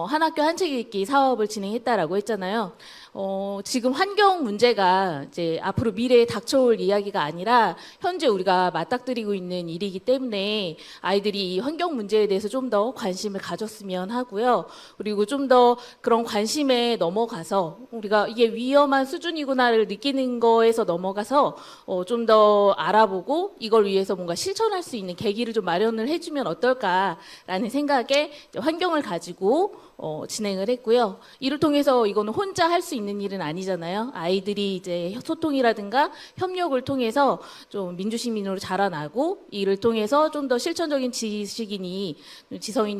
한 학교 한 책 읽기 사업을 진행했다라고 했잖아요. 지금 환경 문제가 이제 앞으로 미래에 닥쳐올 이야기가 아니라 현재 우리가 맞닥뜨리고 있는 일이기 때문에 아이들이 이 환경 문제에 대해서 좀 더 관심을 가졌으면 하고요. 그리고 좀 더 그런 관심에 넘어가서 우리가 이게 위험한 수준이구나를 느끼는 거에서 넘어가서 좀 더 알아보고 이걸 위해서 뭔가 실천할 수 있는 계기를 좀 마련을 해주면 어떨까라는 생각에 환경을 가지고 진행을 했고요. 이를 통해서 이거는 혼자 할 수 있는 일은 아니잖아요. 아이들이 이제 소통이라든가 협력을 통해서 좀 민주시민으로 자라나고 이를 통해서 좀 더 실천적인 지성인이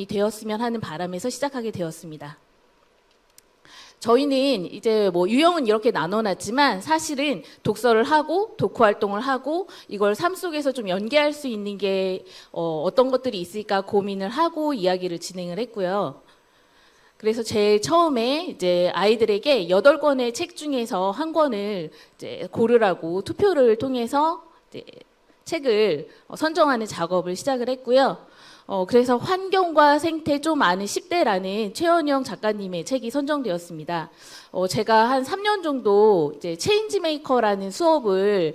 되었으면 하는 바람에서 시작하게 되었습니다. 저희는 이제 뭐 유형은 이렇게 나눠놨지만 사실은 독서를 하고 독후 활동을 하고 이걸 삶 속에서 좀 연계할 수 있는 게 어떤 것들이 있을까 고민을 하고 이야기를 진행을 했고요. 그래서 제일 처음에 이제 아이들에게 8권의 책 중에서 한 권을 이제 고르라고 투표를 통해서 이제 책을 선정하는 작업을 시작을 했고요. 그래서 환경과 생태 좀 아는 10대라는 최원영 작가님의 책이 선정되었습니다. 제가 한 3년 정도 이제 체인지 메이커라는 수업을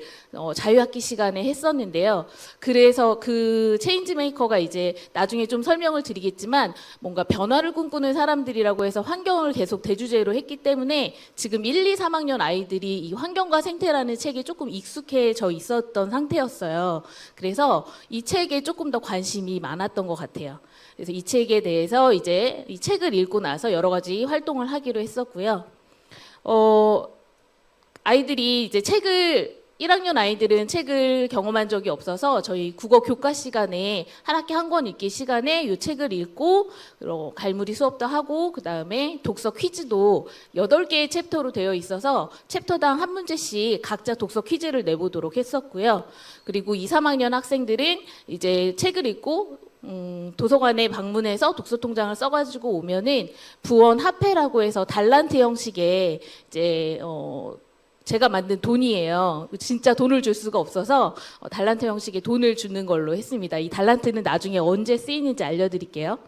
자유학기 시간에 했었는데요. 그래서 그 체인지 메이커가 이제 나중에 좀 설명을 드리겠지만 뭔가 변화를 꿈꾸는 사람들이라고 해서 환경을 계속 대주제로 했기 때문에 지금 1, 2, 3학년 아이들이 이 환경과 생태라는 책에 조금 익숙해져 있었던 상태였어요. 그래서 이 책에 조금 더 관심이 많았던 것 같아요. 그래서 이 책에 대해서 이제 이 책을 읽고 나서 여러 가지 활동을 하기로 했었고요. 아이들이 이제 1학년 아이들은 책을 경험한 적이 없어서 저희 국어 교과 시간에 한 학기 한 권 읽기 시간에 이 책을 읽고 갈무리 수업도 하고 그 다음에 독서 퀴즈도 8개의 챕터로 되어 있어서 챕터당 한 문제씩 각자 독서 퀴즈를 내보도록 했었고요. 그리고 2, 3학년 학생들은 이제 책을 읽고 도서관에 방문해서 독서통장을 써가지고 오면은 부원 화폐라고 해서 달란트 형식의 이제 제가 만든 돈이에요. 진짜 돈을 줄 수가 없어서 달란트 형식의 돈을 주는 걸로 했습니다. 이 달란트는 나중에 언제 쓰이는지 알려드릴게요.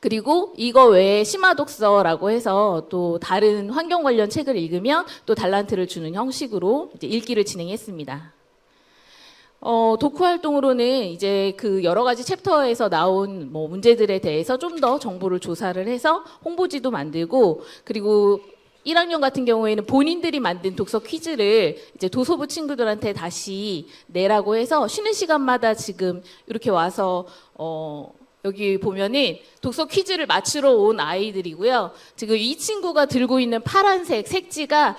그리고 이거 외에 심화독서라고 해서 또 다른 환경 관련 책을 읽으면 또 달란트를 주는 형식으로 이제 읽기를 진행했습니다. 독후 활동으로는 이제 그 여러 가지 챕터에서 나온 뭐 문제들에 대해서 좀 더 정보를 조사를 해서 홍보지도 만들고 그리고 1학년 같은 경우에는 본인들이 만든 독서 퀴즈를 이제 도서부 친구들한테 다시 내라고 해서 쉬는 시간마다 지금 이렇게 와서 여기 보면은 독서 퀴즈를 맞추러 온 아이들이고요. 지금 이 친구가 들고 있는 파란색 색지가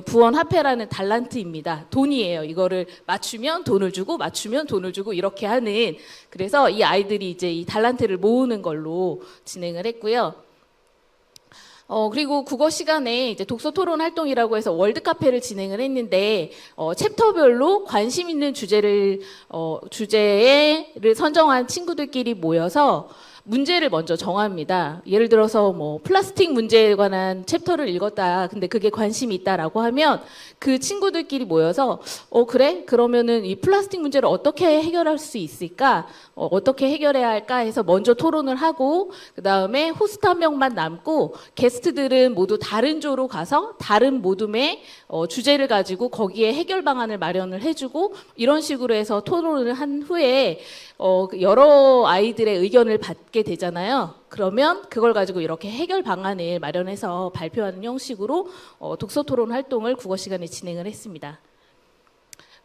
부원 화폐라는 달란트입니다. 돈이에요. 이거를 맞추면 돈을 주고 맞추면 돈을 주고 이렇게 하는 그래서 이 아이들이 이제 이 달란트를 모으는 걸로 진행을 했고요. 그리고 국어 시간에 이제 독서 토론 활동이라고 해서 월드 카페를 진행을 했는데 챕터별로 관심 있는 주제를 선정한 친구들끼리 모여서 문제를 먼저 정합니다. 예를 들어서 뭐 플라스틱 문제에 관한 챕터를 읽었다. 근데 그게 관심이 있다라고 하면 그 친구들끼리 모여서 그래? 그러면은 이 플라스틱 문제를 어떻게 해결할 수 있을까? 어떻게 해결해야 할까 해서 먼저 토론을 하고 그다음에 호스트 한 명만 남고 게스트들은 모두 다른 조로 가서 다른 모둠의 주제를 가지고 거기에 해결 방안을 마련을 해주고 이런 식으로 해서 토론을 한 후에 여러 아이들의 의견을 받게 되잖아요. 그러면 그걸 가지고 이렇게 해결 방안을 마련해서 발표하는 형식으로 독서 토론 활동을 국어 시간에 진행을 했습니다.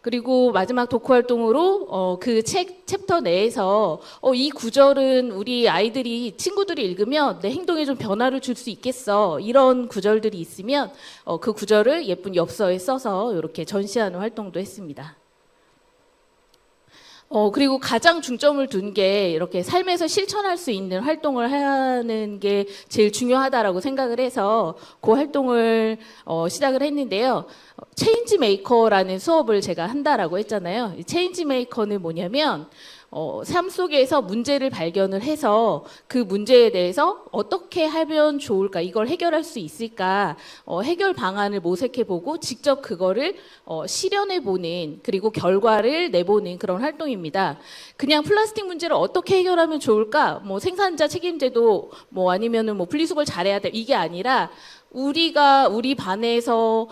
그리고 마지막 독후 활동으로 그 책 챕터 내에서 이 구절은 우리 아이들이 친구들이 읽으면 내 행동에 좀 변화를 줄 수 있겠어. 이런 구절들이 있으면 그 구절을 예쁜 엽서에 써서 이렇게 전시하는 활동도 했습니다. 그리고 가장 중점을 둔 게 이렇게 삶에서 실천할 수 있는 활동을 하는 게 제일 중요하다라고 생각을 해서 그 활동을 시작을 했는데요. 체인지 메이커라는 수업을 제가 한다라고 했잖아요. 체인지 메이커는 뭐냐면 삶 속에서 문제를 발견을 해서 그 문제에 대해서 어떻게 하면 좋을까, 이걸 해결할 수 있을까, 해결 방안을 모색해보고 직접 그거를 실현해보는, 그리고 결과를 내보는 그런 활동입니다. 그냥 플라스틱 문제를 어떻게 해결하면 좋을까, 뭐 생산자 책임제도 뭐 아니면은 뭐 분리수거를 잘해야 돼, 이게 아니라 우리가 우리 반에서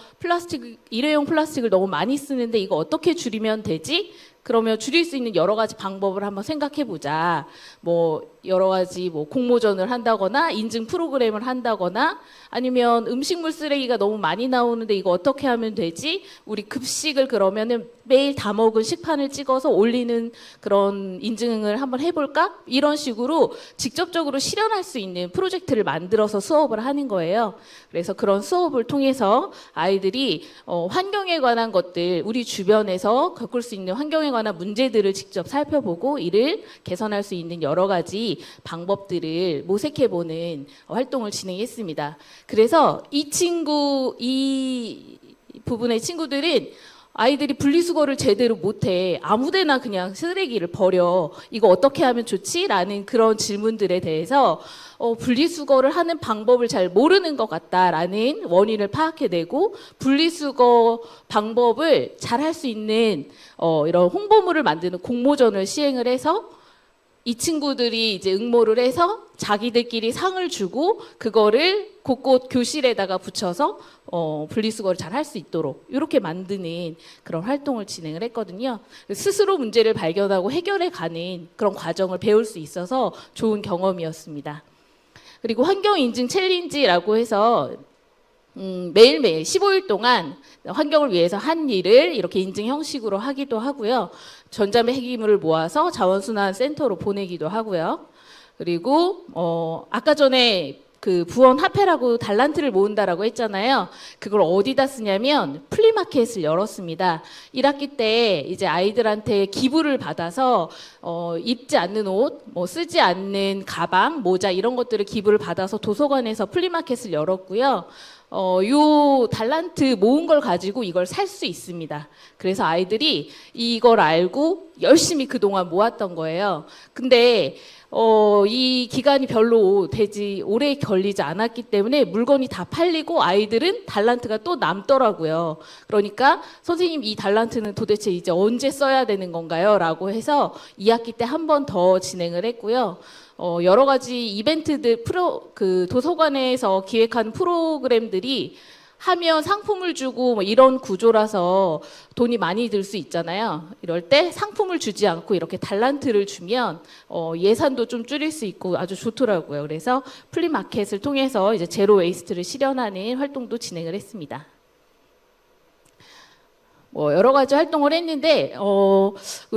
일회용 플라스틱을 너무 많이 쓰는데 이거 어떻게 줄이면 되지? 그러면 줄일 수 있는 여러 가지 방법을 한번 생각해 보자. 뭐 여러 가지 뭐 공모전을 한다거나 인증 프로그램을 한다거나 아니면 음식물 쓰레기가 너무 많이 나오는데 이거 어떻게 하면 되지? 우리 급식을 그러면은 매일 다 먹은 식판을 찍어서 올리는 그런 인증을 한번 해볼까? 이런 식으로 직접적으로 실현할 수 있는 프로젝트를 만들어서 수업을 하는 거예요. 그래서 그런 수업을 통해서 아이들이 환경에 관한 것들, 우리 주변에서 겪을 수 있는 환경에 관한 문제들을 직접 살펴보고 이를 개선할 수 있는 여러 가지 방법들을 모색해보는 활동을 진행했습니다. 그래서 이 부분의 친구들은 아이들이 분리수거를 제대로 못해 아무데나 그냥 쓰레기를 버려, 이거 어떻게 하면 좋지? 라는 그런 질문들에 대해서 분리수거를 하는 방법을 잘 모르는 것 같다라는 원인을 파악해내고 분리수거 방법을 잘 할 수 있는 이런 홍보물을 만드는 공모전을 시행을 해서 이 친구들이 이제 응모를 해서 자기들끼리 상을 주고 그거를 곳곳 교실에다가 붙여서 분리수거를 잘 할 수 있도록 이렇게 만드는 그런 활동을 진행을 했거든요. 스스로 문제를 발견하고 해결해 가는 그런 과정을 배울 수 있어서 좋은 경험이었습니다. 그리고 환경인증 챌린지라고 해서 매일매일 15일 동안 환경을 위해서 한 일을 이렇게 인증 형식으로 하기도 하고요. 전자폐기물을 모아서 자원순환 센터로 보내기도 하고요. 그리고 아까 전에 그 부원 화폐라고 달란트를 모은다라고 했잖아요. 그걸 어디다 쓰냐면 플리마켓을 열었습니다. 1학기 때 이제 아이들한테 기부를 받아서 입지 않는 옷, 뭐 쓰지 않는 가방, 모자 이런 것들을 기부를 받아서 도서관에서 플리마켓을 열었고요. 요 달란트 모은 걸 가지고 이걸 살 수 있습니다. 그래서 아이들이 이걸 알고 열심히 그동안 모았던 거예요. 근데 이 기간이 별로 오래 걸리지 않았기 때문에 물건이 다 팔리고 아이들은 달란트가 또 남더라고요. 그러니까 선생님 이 달란트는 도대체 이제 언제 써야 되는 건가요? 라고 해서 2학기 때 한 번 더 진행을 했고요. 여러 가지 이벤트들, 도서관에서 기획한 프로그램들이 하면 상품을 주고 뭐 이런 구조라서 돈이 많이 들 수 있잖아요. 이럴 때 상품을 주지 않고 이렇게 달란트를 주면 예산도 좀 줄일 수 있고 아주 좋더라고요. 그래서 플리마켓을 통해서 이제 제로 웨이스트를 실현하는 활동도 진행을 했습니다. 뭐 여러 가지 활동을 했는데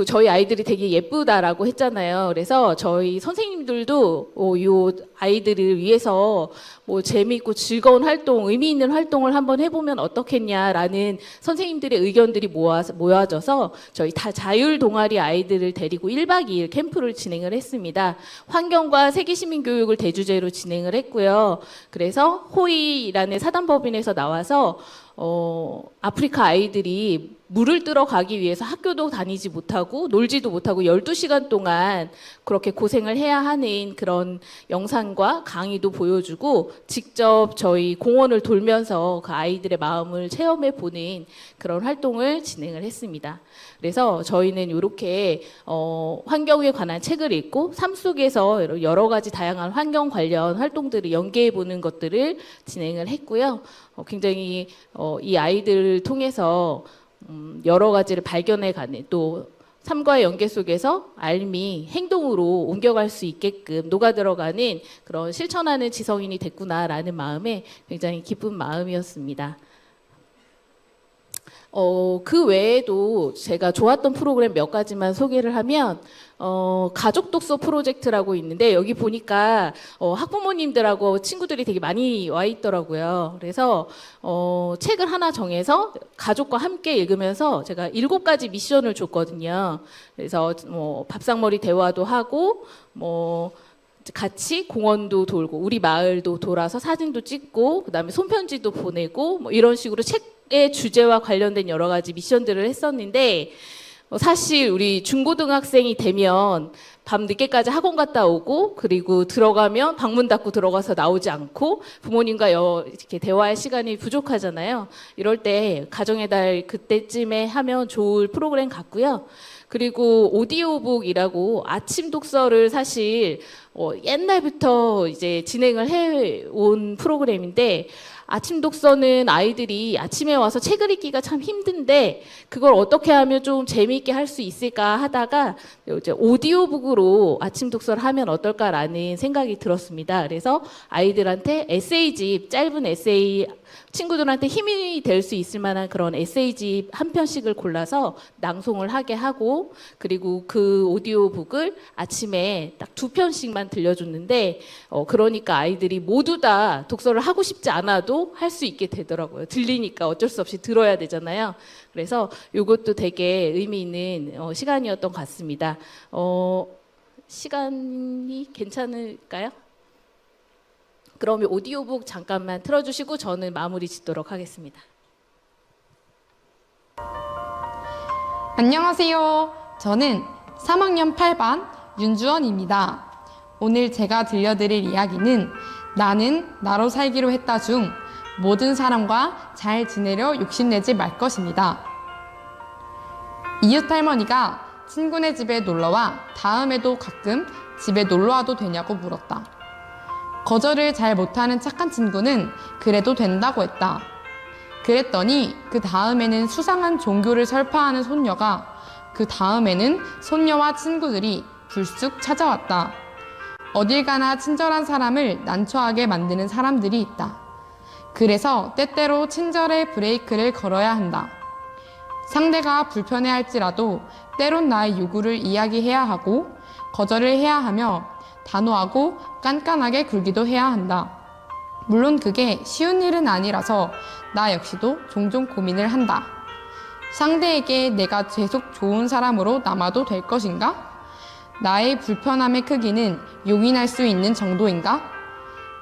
저희 아이들이 되게 예쁘다라고 했잖아요. 그래서 저희 선생님들도 요 아이들을 위해서 뭐 재미있고 즐거운 활동, 의미 있는 활동을 한번 해보면 어떻겠냐라는 선생님들의 의견들이 모아져서 저희 다 자율 동아리 아이들을 데리고 1박 2일 캠프를 진행을 했습니다. 환경과 세계시민교육을 대주제로 진행을 했고요. 그래서 호이라는 사단법인에서 나와서 아프리카 아이들이 물을 뜨러 가기 위해서 학교도 다니지 못하고 놀지도 못하고 12시간 동안 그렇게 고생을 해야 하는 그런 영상과 강의도 보여주고 직접 저희 공원을 돌면서 그 아이들의 마음을 체험해 보는 그런 활동을 진행을 했습니다. 그래서 저희는 이렇게 환경에 관한 책을 읽고 삶 속에서 여러 가지 다양한 환경 관련 활동들을 연계해 보는 것들을 진행을 했고요. 굉장히 이 아이들을 통해서 여러 가지를 발견해가는 또 삶과의 연계 속에서 알미 행동으로 옮겨갈 수 있게끔 녹아들어가는 그런 실천하는 지성인이 됐구나라는 마음에 굉장히 기쁜 마음이었습니다. 그 외에도 제가 좋았던 프로그램 몇 가지만 소개를 하면 가족 독서 프로젝트라고 있는데 여기 보니까 학부모님들하고 친구들이 되게 많이 와 있더라고요. 그래서 책을 하나 정해서 가족과 함께 읽으면서 제가 7가지 미션을 줬거든요. 그래서 밥상머리 대화도 하고 같이 공원도 돌고 우리 마을도 돌아서 사진도 찍고 그다음에 손편지도 보내고 이런 식으로 책의 주제와 관련된 여러 가지 미션들을 했었는데 사실 우리 중고등학생이 되면 밤 늦게까지 학원 갔다 오고 그리고 들어가면 방문 닫고 들어가서 나오지 않고 부모님과 이렇게 대화할 시간이 부족하잖아요. 이럴 때 가정의 달 그때쯤에 하면 좋을 프로그램 같고요. 그리고 오디오북이라고 아침 독서를 사실 옛날부터 이제 진행을 해온 프로그램인데 아침 독서는 아이들이 아침에 와서 책을 읽기가 참 힘든데 그걸 어떻게 하면 좀 재미있게 할 수 있을까 하다가 이제 오디오북으로 아침 독서를 하면 어떨까라는 생각이 들었습니다. 그래서 아이들한테 에세이집, 짧은 에세이, 친구들한테 힘이 될 수 있을 만한 그런 에세이집 한 편씩을 골라서 낭송을 하게 하고 그리고 그 오디오북을 아침에 딱 2편씩만 들려줬는데 그러니까 아이들이 모두 다 독서를 하고 싶지 않아도 할 수 있게 되더라고요. 들리니까 어쩔 수 없이 들어야 되잖아요. 그래서 이것도 되게 의미 있는 시간이었던 것 같습니다. 시간이 괜찮을까요? 그러면 오디오북 잠깐만 틀어주시고 저는 마무리 짓도록 하겠습니다. 안녕하세요. 저는 3학년 8반 윤주원입니다. 오늘 제가 들려드릴 이야기는 나는 나로 살기로 했다 중 모든 사람과 잘 지내려 욕심내지 말 것입니다. 이웃 할머니가 친구네 집에 놀러와 다음에도 가끔 집에 놀러와도 되냐고 물었다. 거절을 잘 못하는 착한 친구는 그래도 된다고 했다. 그랬더니 그 다음에는 수상한 종교를 설파하는 손녀가 그 다음에는 손녀와 친구들이 불쑥 찾아왔다. 어딜 가나 친절한 사람을 난처하게 만드는 사람들이 있다. 그래서 때때로 친절의 브레이크를 걸어야 한다. 상대가 불편해할지라도 때론 나의 요구를 이야기해야 하고 거절을 해야 하며 단호하고 깐깐하게 굴기도 해야 한다. 물론 그게 쉬운 일은 아니라서 나 역시도 종종 고민을 한다. 상대에게 내가 계속 좋은 사람으로 남아도 될 것인가? 나의 불편함의 크기는 용인할 수 있는 정도인가?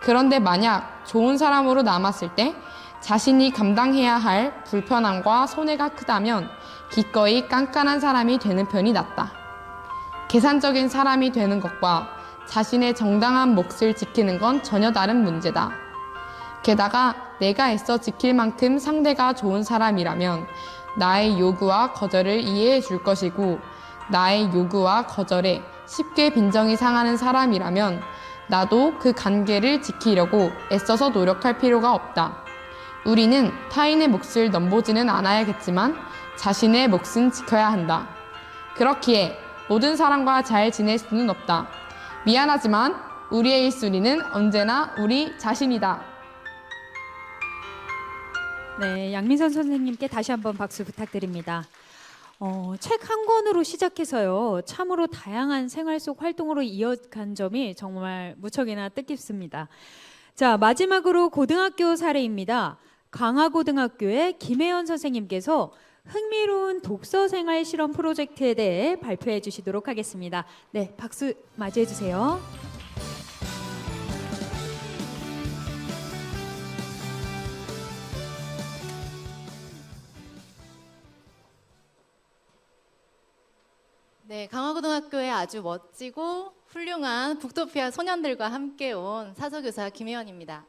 그런데 만약 좋은 사람으로 남았을 때 자신이 감당해야 할 불편함과 손해가 크다면 기꺼이 깐깐한 사람이 되는 편이 낫다. 계산적인 사람이 되는 것과 자신의 정당한 몫을 지키는 건 전혀 다른 문제다. 게다가 내가 애써 지킬 만큼 상대가 좋은 사람이라면 나의 요구와 거절을 이해해 줄 것이고 나의 요구와 거절에 쉽게 빈정이 상하는 사람이라면 나도 그 관계를 지키려고 애써서 노력할 필요가 없다. 우리는 타인의 몫을 넘보지는 않아야겠지만 자신의 몫은 지켜야 한다. 그렇기에 모든 사람과 잘 지낼 수는 없다. 미안하지만 우리의 1순위는 언제나 우리 자신이다. 네, 양민선 선생님께 다시 한번 박수 부탁드립니다. 책 한 권으로 시작해서요, 참으로 다양한 생활 속 활동으로 이어간 점이 정말 무척이나 뜻깊습니다. 자, 마지막으로 고등학교 사례입니다. 강화고등학교의 김혜연 선생님께서 흥미로운 독서 생활 실험 프로젝트에 대해 발표해 주시도록 하겠습니다. 네, 박수 맞이해 주세요. 네, 강화고등학교에 아주 멋지고 훌륭한 북토피아 소년들과 함께 온 사서교사 김혜원입니다.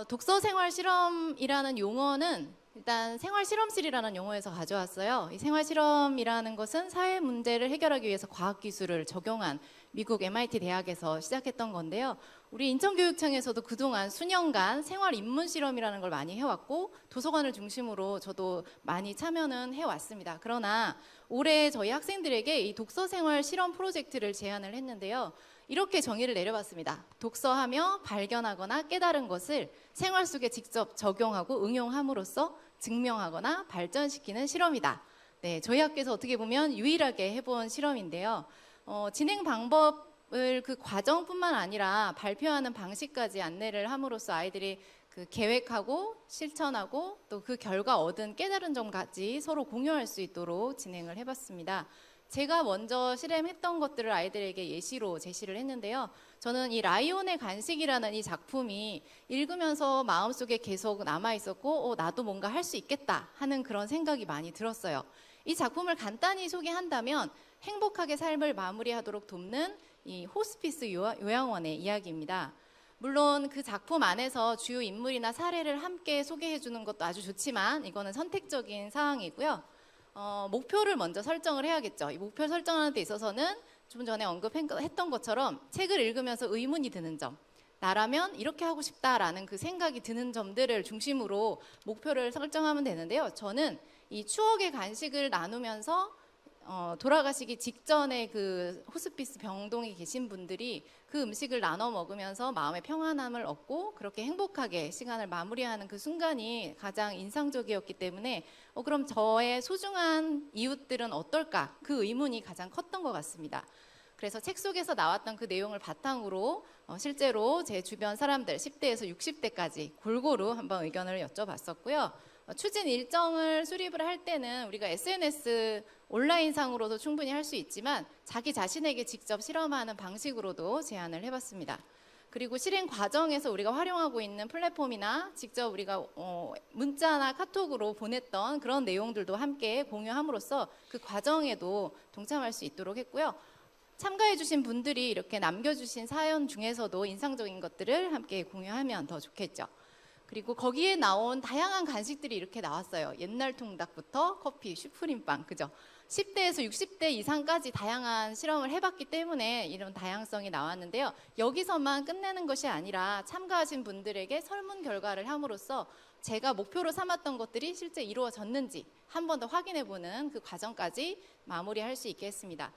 독서 생활 실험이라는 용어는 일단 생활 실험실이라는 용어에서 가져왔어요. 이 생활 실험이라는 것은 사회 문제를 해결하기 위해서 과학 기술을 적용한 미국 MIT 대학에서 시작했던 건데요. 우리 인천교육청에서도 그동안 수년간 생활 입문 실험이라는 걸 많이 해왔고 도서관을 중심으로 저도 많이 참여는 해왔습니다. 그러나 올해 저희 학생들에게 이 독서 생활 실험 프로젝트를 제안을 했는데요. 이렇게 정의를 내려봤습니다. 독서하며 발견하거나 깨달은 것을 생활 속에 직접 적용하고 응용함으로써 증명하거나 발전시키는 실험이다. 네, 저희 학교에서 어떻게 보면 유일하게 해본 실험인데요. 진행 방법을 그 과정뿐만 아니라 발표하는 방식까지 안내를 함으로써 아이들이 그 계획하고 실천하고 또 그 결과 얻은 깨달은 점까지 서로 공유할 수 있도록 진행을 해봤습니다. 제가 먼저 실험했던 것들을 아이들에게 예시로 제시를 했는데요. 저는 이 라이온의 간식이라는 이 작품이 읽으면서 마음속에 계속 남아있었고 나도 뭔가 할 수 있겠다 하는 그런 생각이 많이 들었어요. 이 작품을 간단히 소개한다면 행복하게 삶을 마무리하도록 돕는 이 호스피스 요양원의 이야기입니다. 물론 그 작품 안에서 주요 인물이나 사례를 함께 소개해 주는 것도 아주 좋지만 이거는 선택적인 사항이고요. 목표를 먼저 설정을 해야겠죠. 이 목표 설정하는 데 있어서는 좀 전에 언급했던 것처럼 책을 읽으면서 의문이 드는 점, 나라면 이렇게 하고 싶다라는 그 생각이 드는 점들을 중심으로 목표를 설정하면 되는데요. 저는 이 추억의 간식을 나누면서 돌아가시기 직전에 그 호스피스 병동에 계신 분들이 그 음식을 나눠 먹으면서 마음의 평안함을 얻고 그렇게 행복하게 시간을 마무리하는 그 순간이 가장 인상적이었기 때문에 그럼 저의 소중한 이웃들은 어떨까? 그 의문이 가장 컸던 것 같습니다. 그래서 책 속에서 나왔던 그 내용을 바탕으로 실제로 제 주변 사람들 10대에서 60대까지 골고루 한번 의견을 여쭤봤었고요. 추진 일정을 수립을 할 때는 우리가 SNS 온라인상으로도 충분히 할 수 있지만 자기 자신에게 직접 실험하는 방식으로도 제안을 해봤습니다. 그리고 실행 과정에서 우리가 활용하고 있는 플랫폼이나 직접 우리가 문자나 카톡으로 보냈던 그런 내용들도 함께 공유함으로써 그 과정에도 동참할 수 있도록 했고요. 참가해주신 분들이 이렇게 남겨주신 사연 중에서도 인상적인 것들을 함께 공유하면 더 좋겠죠. 그리고 거기에 나온 다양한 간식들이 이렇게 나왔어요. 옛날 통닭부터 커피, 슈프림빵, 그죠? 10대에서 60대 이상까지 다양한 실험을 해봤기 때문에 이런 다양성이 나왔는데요. 여기서만 끝내는 것이 아니라 참가하신 분들에게 설문 결과를 함으로써 제가 목표로 삼았던 것들이 실제 이루어졌는지 한 번 더 확인해보는 그 과정까지 마무리할 수 있게 했습니다.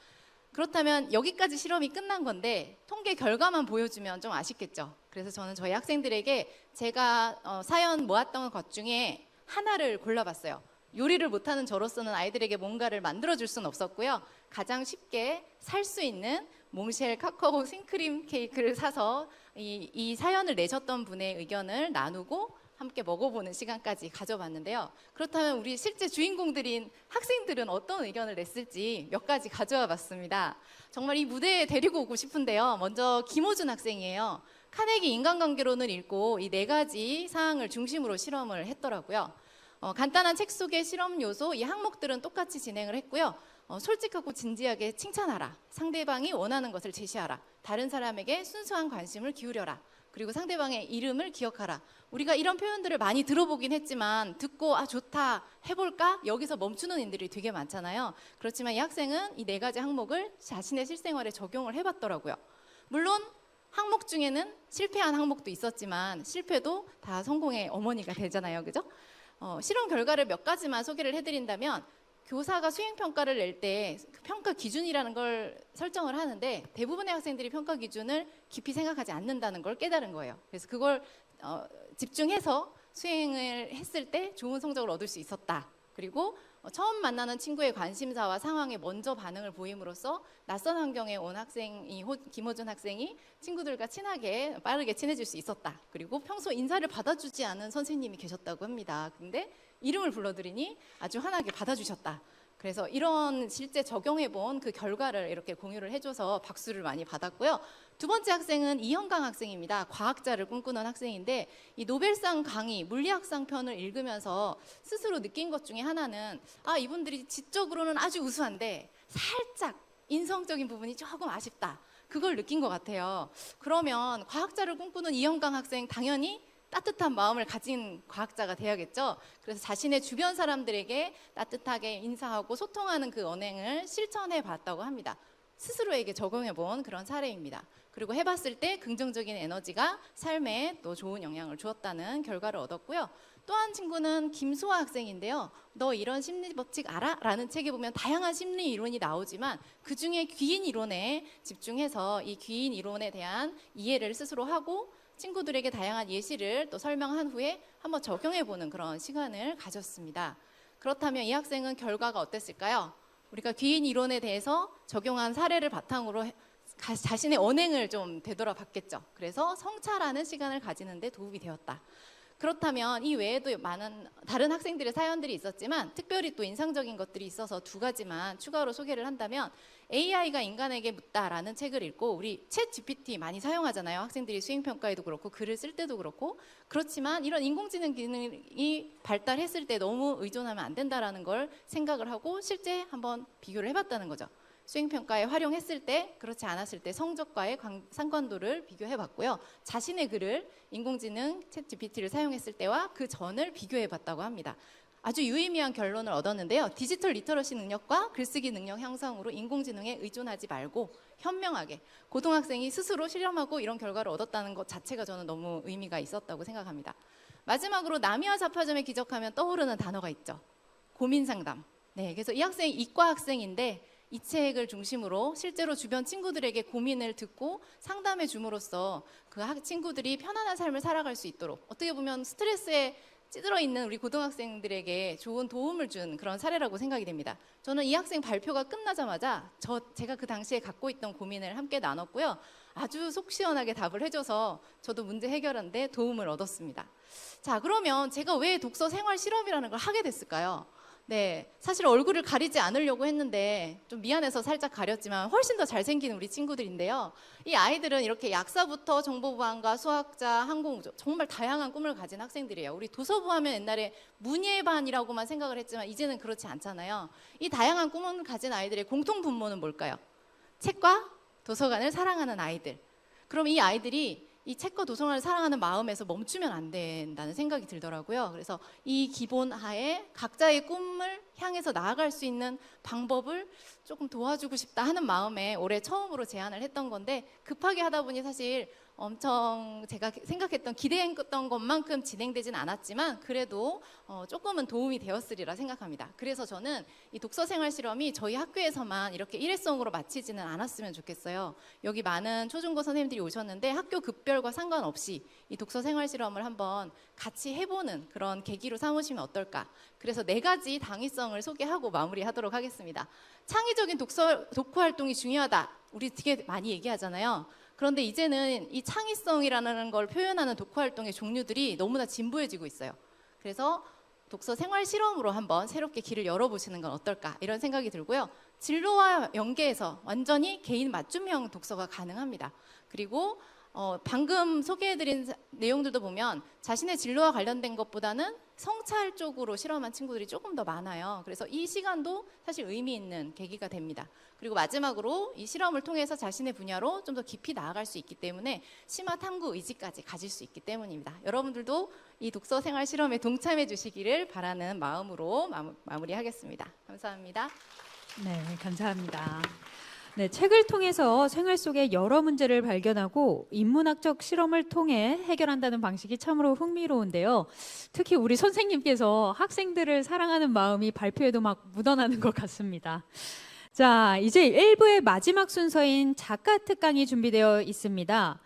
그렇다면 여기까지 실험이 끝난 건데 통계 결과만 보여주면 좀 아쉽겠죠. 그래서 저는 저희 학생들에게 제가 사연 모았던 것 중에 하나를 골라봤어요. 요리를 못하는 저로서는 아이들에게 뭔가를 만들어줄 수는 없었고요. 가장 쉽게 살 수 있는 몽쉘 카카오 생크림 케이크를 사서 이 사연을 내셨던 분의 의견을 나누고 함께 먹어보는 시간까지 가져봤는데요. 그렇다면 우리 실제 주인공들인 학생들은 어떤 의견을 냈을지 몇 가지 가져와 봤습니다. 정말 이 무대에 데리고 오고 싶은데요. 먼저 김호준 학생이에요. 카네기 인간관계론을 읽고 이 4가지 사항을 중심으로 실험을 했더라고요. 간단한 책 속의 실험 요소, 이 항목들은 똑같이 진행을 했고요. 솔직하고 진지하게 칭찬하라. 상대방이 원하는 것을 제시하라. 다른 사람에게 순수한 관심을 기울여라. 그리고 상대방의 이름을 기억하라. 우리가 이런 표현들을 많이 들어보긴 했지만 듣고 좋다 해볼까? 여기서 멈추는 인들이 되게 많잖아요. 그렇지만 이 학생은 이 4가지 항목을 자신의 실생활에 적용을 해봤더라고요. 물론 항목 중에는 실패한 항목도 있었지만 실패도 다 성공의 어머니가 되잖아요. 그죠? 실험 결과를 몇 가지만 소개를 해드린다면 교사가 수행평가를 낼 때 평가 기준이라는 걸 설정을 하는데 대부분의 학생들이 평가 기준을 깊이 생각하지 않는다는 걸 깨달은 거예요. 그래서 그걸 집중해서 수행을 했을 때 좋은 성적을 얻을 수 있었다. 그리고 처음 만나는 친구의 관심사와 상황에 먼저 반응을 보임으로써 낯선 환경에 온 학생이 김호준 학생이 친구들과 친하게 빠르게 친해질 수 있었다. 그리고 평소 인사를 받아주지 않은 선생님이 계셨다고 합니다. 근데 이름을 불러드리니 아주 환하게 받아주셨다. 그래서 이런 실제 적용해 본 그 결과를 이렇게 공유를 해줘서 박수를 많이 받았고요. 두 번째 학생은 이현강 학생입니다. 과학자를 꿈꾸는 학생인데 이 노벨상 강의 물리학상 편을 읽으면서 스스로 느낀 것 중에 하나는 이분들이 지적으로는 아주 우수한데 살짝 인성적인 부분이 조금 아쉽다. 그걸 느낀 것 같아요. 그러면 과학자를 꿈꾸는 이현강 학생 당연히 따뜻한 마음을 가진 과학자가 돼야겠죠. 그래서 자신의 주변 사람들에게 따뜻하게 인사하고 소통하는 그 언행을 실천해 봤다고 합니다. 스스로에게 적용해 본 그런 사례입니다. 그리고 해봤을 때 긍정적인 에너지가 삶에 또 좋은 영향을 주었다는 결과를 얻었고요. 또 한 친구는 김소아 학생인데요. 너 이런 심리 법칙 알아? 라는 책에 보면 다양한 심리 이론이 나오지만 그중에 귀인 이론에 집중해서 이 귀인 이론에 대한 이해를 스스로 하고 친구들에게 다양한 예시를 또 설명한 후에 한번 적용해보는 그런 시간을 가졌습니다. 그렇다면 이 학생은 결과가 어땠을까요? 우리가 귀인 이론에 대해서 적용한 사례를 바탕으로 자신의 언행을 좀 되돌아봤겠죠. 그래서 성찰하는 시간을 가지는 데 도움이 되었다. 그렇다면 이 외에도 많은 다른 학생들의 사연들이 있었지만 특별히 또 인상적인 것들이 있어서 두 가지만 추가로 소개를 한다면 AI가 인간에게 묻다라는 책을 읽고 우리 챗 GPT 많이 사용하잖아요. 학생들이 수행평가에도 그렇고 글을 쓸 때도 그렇고 그렇지만 이런 인공지능 기능이 발달했을 때 너무 의존하면 안 된다라는 걸 생각을 하고 실제 한번 비교를 해봤다는 거죠. 수행평가에 활용했을 때 그렇지 않았을 때 성적과의 상관도를 비교해봤고요. 자신의 글을 인공지능 챗 GPT를 사용했을 때와 그 전을 비교해봤다고 합니다. 아주 유의미한 결론을 얻었는데요. 디지털 리터러시 능력과 글쓰기 능력 향상으로 인공지능에 의존하지 말고 현명하게 고등학생이 스스로 실험하고 이런 결과를 얻었다는 것 자체가 저는 너무 의미가 있었다고 생각합니다. 마지막으로 나미와 자파점에 기적하면 떠오르는 단어가 있죠. 고민상담. 네, 그래서 이 학생이 이과 학생인데 이 책을 중심으로 실제로 주변 친구들에게 고민을 듣고 상담해 줌으로써 그 친구들이 편안한 삶을 살아갈 수 있도록 어떻게 보면 스트레스에 찌들어 있는 우리 고등학생들에게 좋은 도움을 준 그런 사례라고 생각이 됩니다. 저는 이 학생 발표가 끝나자마자 제가 그 당시에 갖고 있던 고민을 함께 나눴고요. 아주 속 시원하게 답을 해줘서 저도 문제 해결하는데 도움을 얻었습니다. 자, 그러면 제가 왜 독서 생활 실험이라는 걸 하게 됐을까요? 네, 사실 얼굴을 가리지 않으려고 했는데 좀 미안해서 살짝 가렸지만 훨씬 더 잘생긴 우리 친구들인데요. 이 아이들은 이렇게 약사부터 정보부안과 수학자, 항공우주 정말 다양한 꿈을 가진 학생들이에요. 우리 도서부 하면 옛날에 문예반이라고만 생각을 했지만 이제는 그렇지 않잖아요. 이 다양한 꿈을 가진 아이들의 공통 분모는 뭘까요? 책과 도서관을 사랑하는 아이들. 그럼 이 아이들이 이 책과 도서관을 사랑하는 마음에서 멈추면 안 된다는 생각이 들더라고요. 그래서 이 기본 하에 각자의 꿈을 향해서 나아갈 수 있는 방법을 조금 도와주고 싶다 하는 마음에 올해 처음으로 제안을 했던 건데 급하게 하다 보니 사실 엄청 제가 생각했던 기대했던 것만큼 진행되진 않았지만 그래도 조금은 도움이 되었으리라 생각합니다. 그래서 저는 이 독서 생활 실험이 저희 학교에서만 이렇게 일회성으로 마치지는 않았으면 좋겠어요. 여기 많은 초중고 선생님들이 오셨는데 학교 급별과 상관없이 이 독서 생활 실험을 한번 같이 해보는 그런 계기로 삼으시면 어떨까. 그래서 4가지 당위성을 소개하고 마무리하도록 하겠습니다. 창의적인 독후 활동이 중요하다. 우리 되게 많이 얘기하잖아요. 그런데 이제는 이 창의성이라는 걸 표현하는 독후 활동의 종류들이 너무나 진보해지고 있어요. 그래서 독서 생활 실험으로 한번 새롭게 길을 열어보시는 건 어떨까 이런 생각이 들고요. 진로와 연계해서 완전히 개인 맞춤형 독서가 가능합니다. 그리고 방금 소개해드린 내용들도 보면 자신의 진로와 관련된 것보다는 성찰 쪽으로 실험한 친구들이 조금 더 많아요. 그래서 이 시간도 사실 의미 있는 계기가 됩니다. 그리고 마지막으로 이 실험을 통해서 자신의 분야로 좀 더 깊이 나아갈 수 있기 때문에 심화 탐구 의지까지 가질 수 있기 때문입니다. 여러분들도 이 독서 생활 실험에 동참해 주시기를 바라는 마음으로 마무리하겠습니다. 감사합니다. 네, 감사합니다. 네, 책을 통해서 생활 속의 여러 문제를 발견하고 인문학적 실험을 통해 해결한다는 방식이 참으로 흥미로운데요. 특히 우리 선생님께서 학생들을 사랑하는 마음이 발표에도 막 묻어나는 것 같습니다. 자, 이제 1부의 마지막 순서인 작가 특강이 준비되어 있습니다.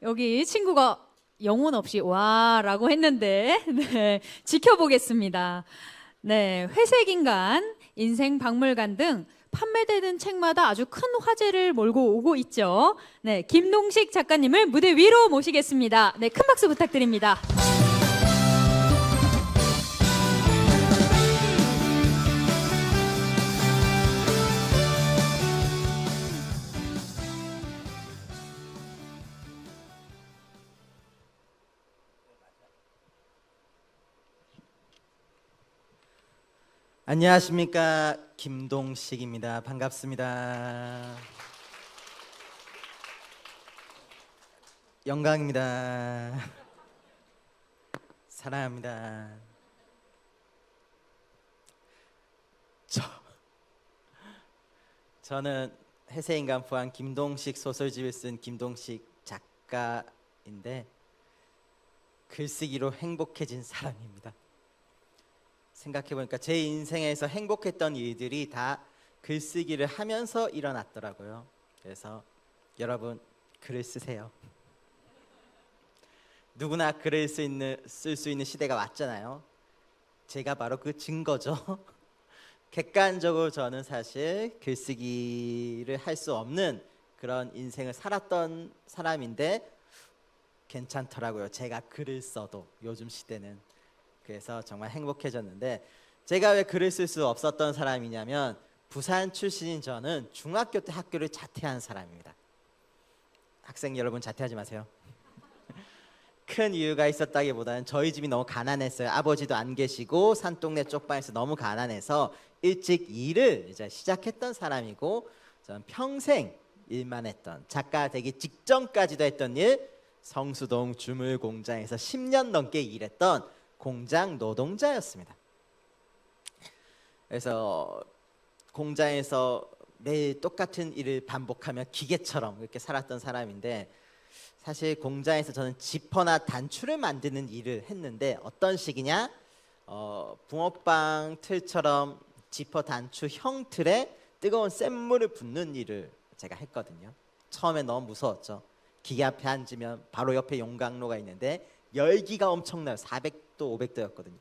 여기 친구가 영혼 없이 와라고 했는데 네, 지켜보겠습니다. 네, 회색인간, 인생박물관 등 판매되는 책마다 아주 큰 화제를 몰고 오고 있죠. 네, 김동식 작가님을 무대 위로 모시겠습니다. 네, 큰 박수 부탁드립니다. 안녕하십니까, 김동식입니다. 반갑습니다. 영광입니다. 사랑합니다. 저는 해세인간 부한 김동식 소설집을 쓴 김동식 작가인데 글쓰기로 행복해진 사람입니다. 생각해보니까 제 인생에서 행복했던 일들이 다 글쓰기를 하면서 일어났더라고요. 그래서 여러분, 글을 쓰세요. 누구나 글을 쓸 수 있는 시대가 왔잖아요. 제가 바로 그 증거죠. 객관적으로 저는 사실 글쓰기를 할 수 없는 그런 인생을 살았던 사람인데 괜찮더라고요. 제가 글을 써도 요즘 시대는. 그래서 정말 행복해졌는데, 제가 왜 글을 쓸 수 없었던 사람이냐면 부산 출신인 저는 중학교 때 학교를 자퇴한 사람입니다. 학생 여러분, 자퇴하지 마세요. 큰 이유가 있었다기보다는 저희 집이 너무 가난했어요. 아버지도 안 계시고 산동네 쪽방에서 너무 가난해서 일찍 일을 이제 시작했던 사람이고, 저는 평생 일만 했던, 작가 되기 직전까지도 했던 일, 성수동 주물 공장에서 10년 넘게 일했던 공장 노동자였습니다. 그래서 공장에서 매일 똑같은 일을 반복하며 기계처럼 그렇게 살았던 사람인데, 사실 공장에서 저는 지퍼나 단추를 만드는 일을 했는데, 어떤 식이냐, 붕어빵 틀처럼 지퍼 단추 형 틀에 뜨거운 센물을 붓는 일을 제가 했거든요. 처음에 너무 무서웠죠. 기계 앞에 앉으면 바로 옆에 용광로가 있는데 열기가 엄청나요. 400도 500도였거든요.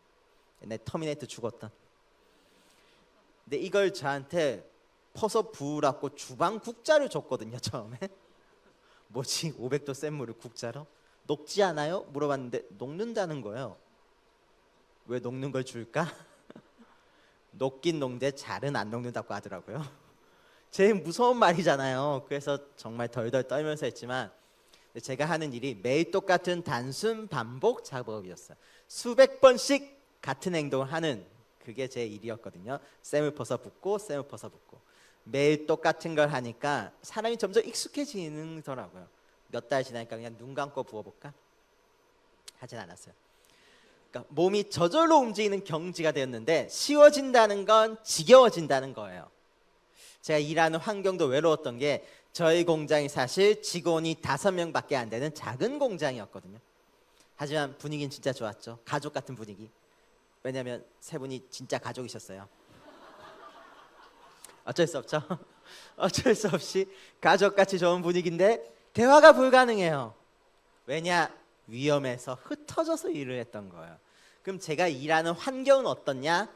옛날 터미네이터 죽었던. 근데 이걸 저한테 퍼서 부으라고 주방 국자를 줬거든요. 처음에. 뭐지? 500도 센 물을 국자로? 녹지 않아요? 물어봤는데 녹는다는 거예요. 왜 녹는 걸 줄까? 녹긴 녹는데 잘은 안 녹는다고 하더라고요. 제일 무서운 말이잖아요. 그래서 정말 덜덜 떨면서 했지만, 제가 하는 일이 매일 똑같은 단순 반복 작업이었어요. 수백 번씩 같은 행동을 하는, 그게 제 일이었거든요. 쌤을 퍼서 붓고 쌤을 퍼서 붓고. 매일 똑같은 걸 하니까 사람이 점점 익숙해지더라고요. 몇 달 지나니까 그냥 눈 감고 부어볼까? 하진 않았어요. 그러니까 몸이 저절로 움직이는 경지가 되었는데, 쉬워진다는 건 지겨워진다는 거예요. 제가 일하는 환경도 외로웠던 게, 저희 공장이 사실 직원이 5명밖에 안 되는 작은 공장이었거든요. 하지만 분위기는 진짜 좋았죠. 가족 같은 분위기. 왜냐하면 세 분이 진짜 가족이셨어요. 어쩔 수 없죠. 어쩔 수 없이 가족같이 좋은 분위기인데 대화가 불가능해요. 왜냐? 위험해서 흩어져서 일을 했던 거예요. 그럼 제가 일하는 환경은 어떻냐?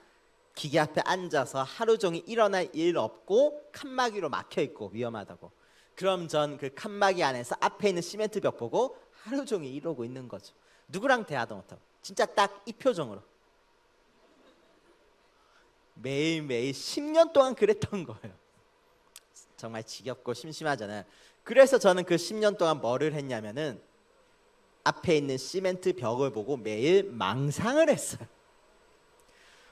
기계 앞에 앉아서 하루 종일 일어날 일 없고 칸막이로 막혀 있고 위험하다고. 그럼 전 그 칸막이 안에서 앞에 있는 시멘트 벽 보고 하루 종일 이러고 있는 거죠. 누구랑 대화도 못하고. 진짜 딱 이 표정으로. 매일매일 10년 동안 그랬던 거예요. 정말 지겹고 심심하잖아요. 그래서 저는 그 10년 동안 뭐를 했냐면은 앞에 있는 시멘트 벽을 보고 매일 망상을 했어요.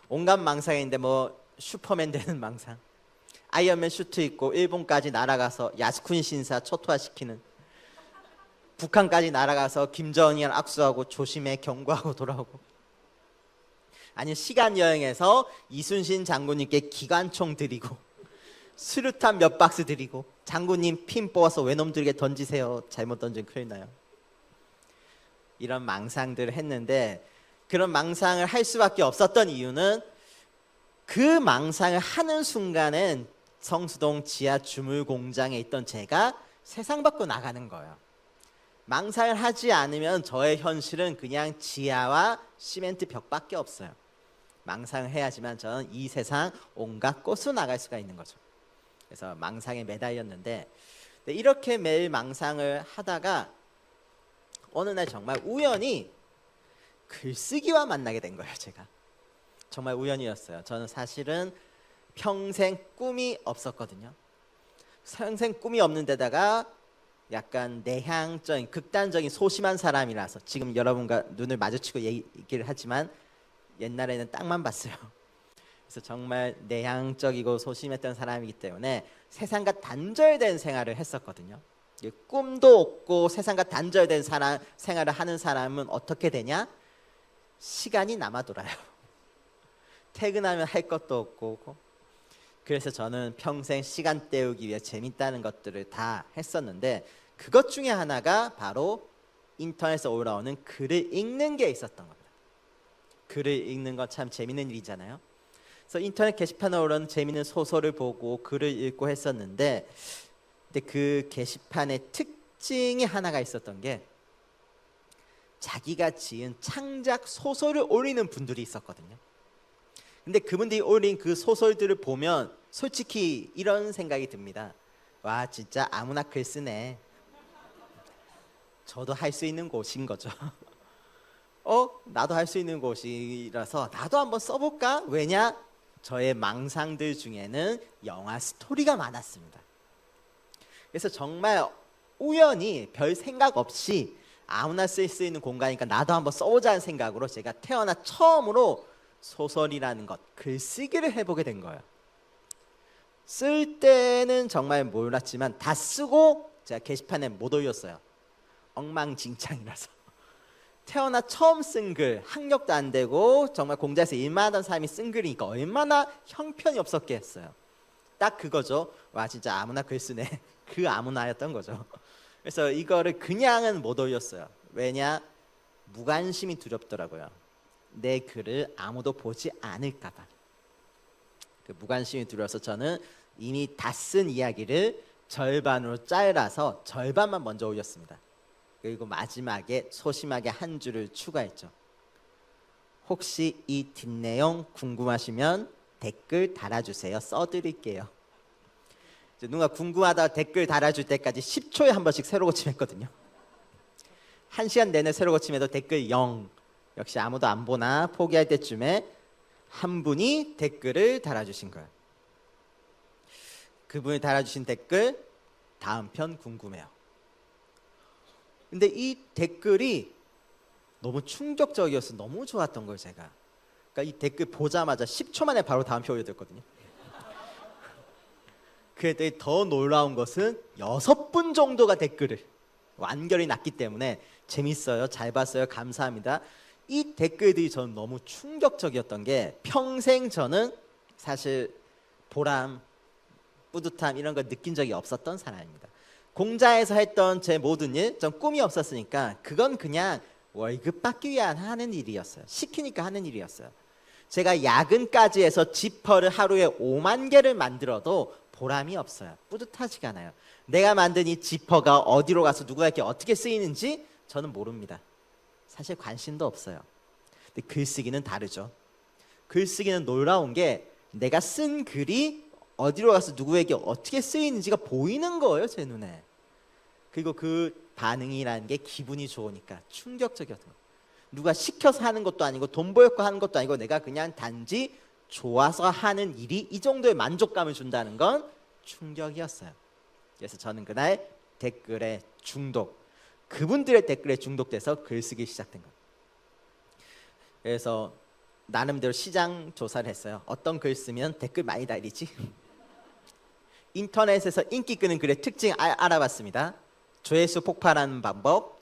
온갖 망상인데 뭐 슈퍼맨 되는 망상, 아이언맨 슈트 입고 일본까지 날아가서 야스쿠니 신사 초토화시키는, 북한까지 날아가서 김정은이랑 악수하고 조심해 경고하고 돌아오고, 아니 시간 여행해서 이순신 장군님께 기관총 드리고 수류탄 몇 박스 드리고, 장군님 핀 뽑아서 외놈들에게 던지세요. 잘못 던지면 큰일 나요. 이런 망상들을 했는데, 그런 망상을 할 수밖에 없었던 이유는 그 망상을 하는 순간엔 성수동 지하 주물 공장에 있던 제가 세상 밖으로 나가는 거예요. 망상을 하지 않으면 저의 현실은 그냥 지하와 시멘트 벽밖에 없어요. 망상을 해야지만 저는 이 세상 온갖 곳으로 나갈 수가 있는 거죠. 그래서 망상에 매달렸는데, 이렇게 매일 망상을 하다가 어느 날 정말 우연히 글쓰기와 만나게 된 거예요. 제가 정말 우연이었어요. 저는 사실은 평생 꿈이 없었거든요. 평생 꿈이 없는 데다가 약간 내향적인 극단적인 소심한 사람이라서, 지금 여러분과 눈을 마주치고 얘기를 하지만 옛날에는 땅만 봤어요. 그래서 정말 내향적이고 소심했던 사람이기 때문에 세상과 단절된 생활을 했었거든요. 꿈도 없고 세상과 단절된 생활을 하는 사람은 어떻게 되냐? 시간이 남아 돌아요. 퇴근하면 할 것도 없고. 그래서 저는 평생 시간 때우기 위해 재밌다는 것들을 다 했었는데 그것 중에 하나가 바로 인터넷에 올라오는 글을 읽는 게 있었던 겁니다. 글을 읽는 건 참 재밌는 일이잖아요. 그래서 인터넷 게시판에 올라오는 재밌는 소설을 보고 글을 읽고 했었는데 근데 그 게시판의 특징이 하나가 있었던 게 자기가 지은 창작 소설을 올리는 분들이 있었거든요. 근데 그분들이 올린 그 소설들을 보면 솔직히 이런 생각이 듭니다. 와, 진짜 아무나 글 쓰네. 저도 할 수 있는 곳인 거죠. 나도 할 수 있는 곳이라서 나도 한번 써볼까? 왜냐? 저의 망상들 중에는 영화 스토리가 많았습니다. 그래서 정말 우연히 별 생각 없이 아무나 쓸 수 있는 공간이니까 나도 한번 써보자는 생각으로 제가 태어나 처음으로 소설이라는 것, 글쓰기를 해보게 된 거예요. 쓸 때는 정말 몰랐지만 다 쓰고 제가 게시판에 못 올렸어요. 엉망진창이라서. 태어나 처음 쓴 글, 학력도 안 되고 정말 공장에서 일만 하던 사람이 쓴 글이니까 얼마나 형편이 없었겠어요. 딱 그거죠. 와, 진짜 아무나 글 쓰네. 그 아무나였던 거죠. 그래서 이거를 그냥은 못 올렸어요. 왜냐? 무관심이 두렵더라고요. 내 글을 아무도 보지 않을까 봐. 그 무관심이 두려워서 저는 이미 다 쓴 이야기를 절반으로 잘라서 절반만 먼저 올렸습니다. 그리고 마지막에 소심하게 한 줄을 추가했죠. 혹시 이 뒷내용 궁금하시면 댓글 달아주세요. 써드릴게요. 누가 궁금하다 댓글 달아줄 때까지 10초에 한 번씩 새로 고침했거든요. 1시간 내내 새로 고침해도 댓글 0. 역시 아무도 안 보나 포기할 때쯤에 한 분이 댓글을 달아주신 거예요. 그분이 달아주신 댓글, 다음 편 궁금해요. 근데 이 댓글이 너무 충격적이어서 너무 좋았던 거예요, 제가. 그러니까 이 댓글 보자마자 10초 만에 바로 다음 편 올려드렸거든요. 그랬더니 더 놀라운 것은 6분 정도가 댓글을 완결이 났기 때문에 재밌어요, 잘 봤어요, 감사합니다. 이 댓글들이 저는 너무 충격적이었던 게 평생 저는 사실 보람, 뿌듯함 이런 걸 느낀 적이 없었던 사람입니다. 공장에서 했던 제 모든 일, 전 꿈이 없었으니까 그건 그냥 월급 받기 위한 하는 일이었어요. 시키니까 하는 일이었어요. 제가 야근까지 해서 지퍼를 하루에 5만 개를 만들어도 보람이 없어요. 뿌듯하지가 않아요. 내가 만든 이 지퍼가 어디로 가서 누구에게 어떻게 쓰이는지 저는 모릅니다. 사실 관심도 없어요. 근데 글쓰기는 다르죠. 글쓰기는 놀라운 게 내가 쓴 글이 어디로 가서 누구에게 어떻게 쓰이는지가 보이는 거예요, 제 눈에. 그리고 그 반응이라는 게 기분이 좋으니까 충격적이었던 거예요. 누가 시켜서 하는 것도 아니고 돈 벌고 하는 것도 아니고 내가 그냥 단지 좋아서 하는 일이 이 정도의 만족감을 준다는 건 충격이었어요. 그래서 저는 그날 댓글에 그분들의 댓글에 중독돼서 글쓰기 시작된 거예요. 그래서 나름대로 시장 조사를 했어요. 어떤 글 쓰면 댓글 많이 달리지? 인터넷에서 인기 끄는 글의 특징 알아봤습니다. 조회수 폭발하는 방법,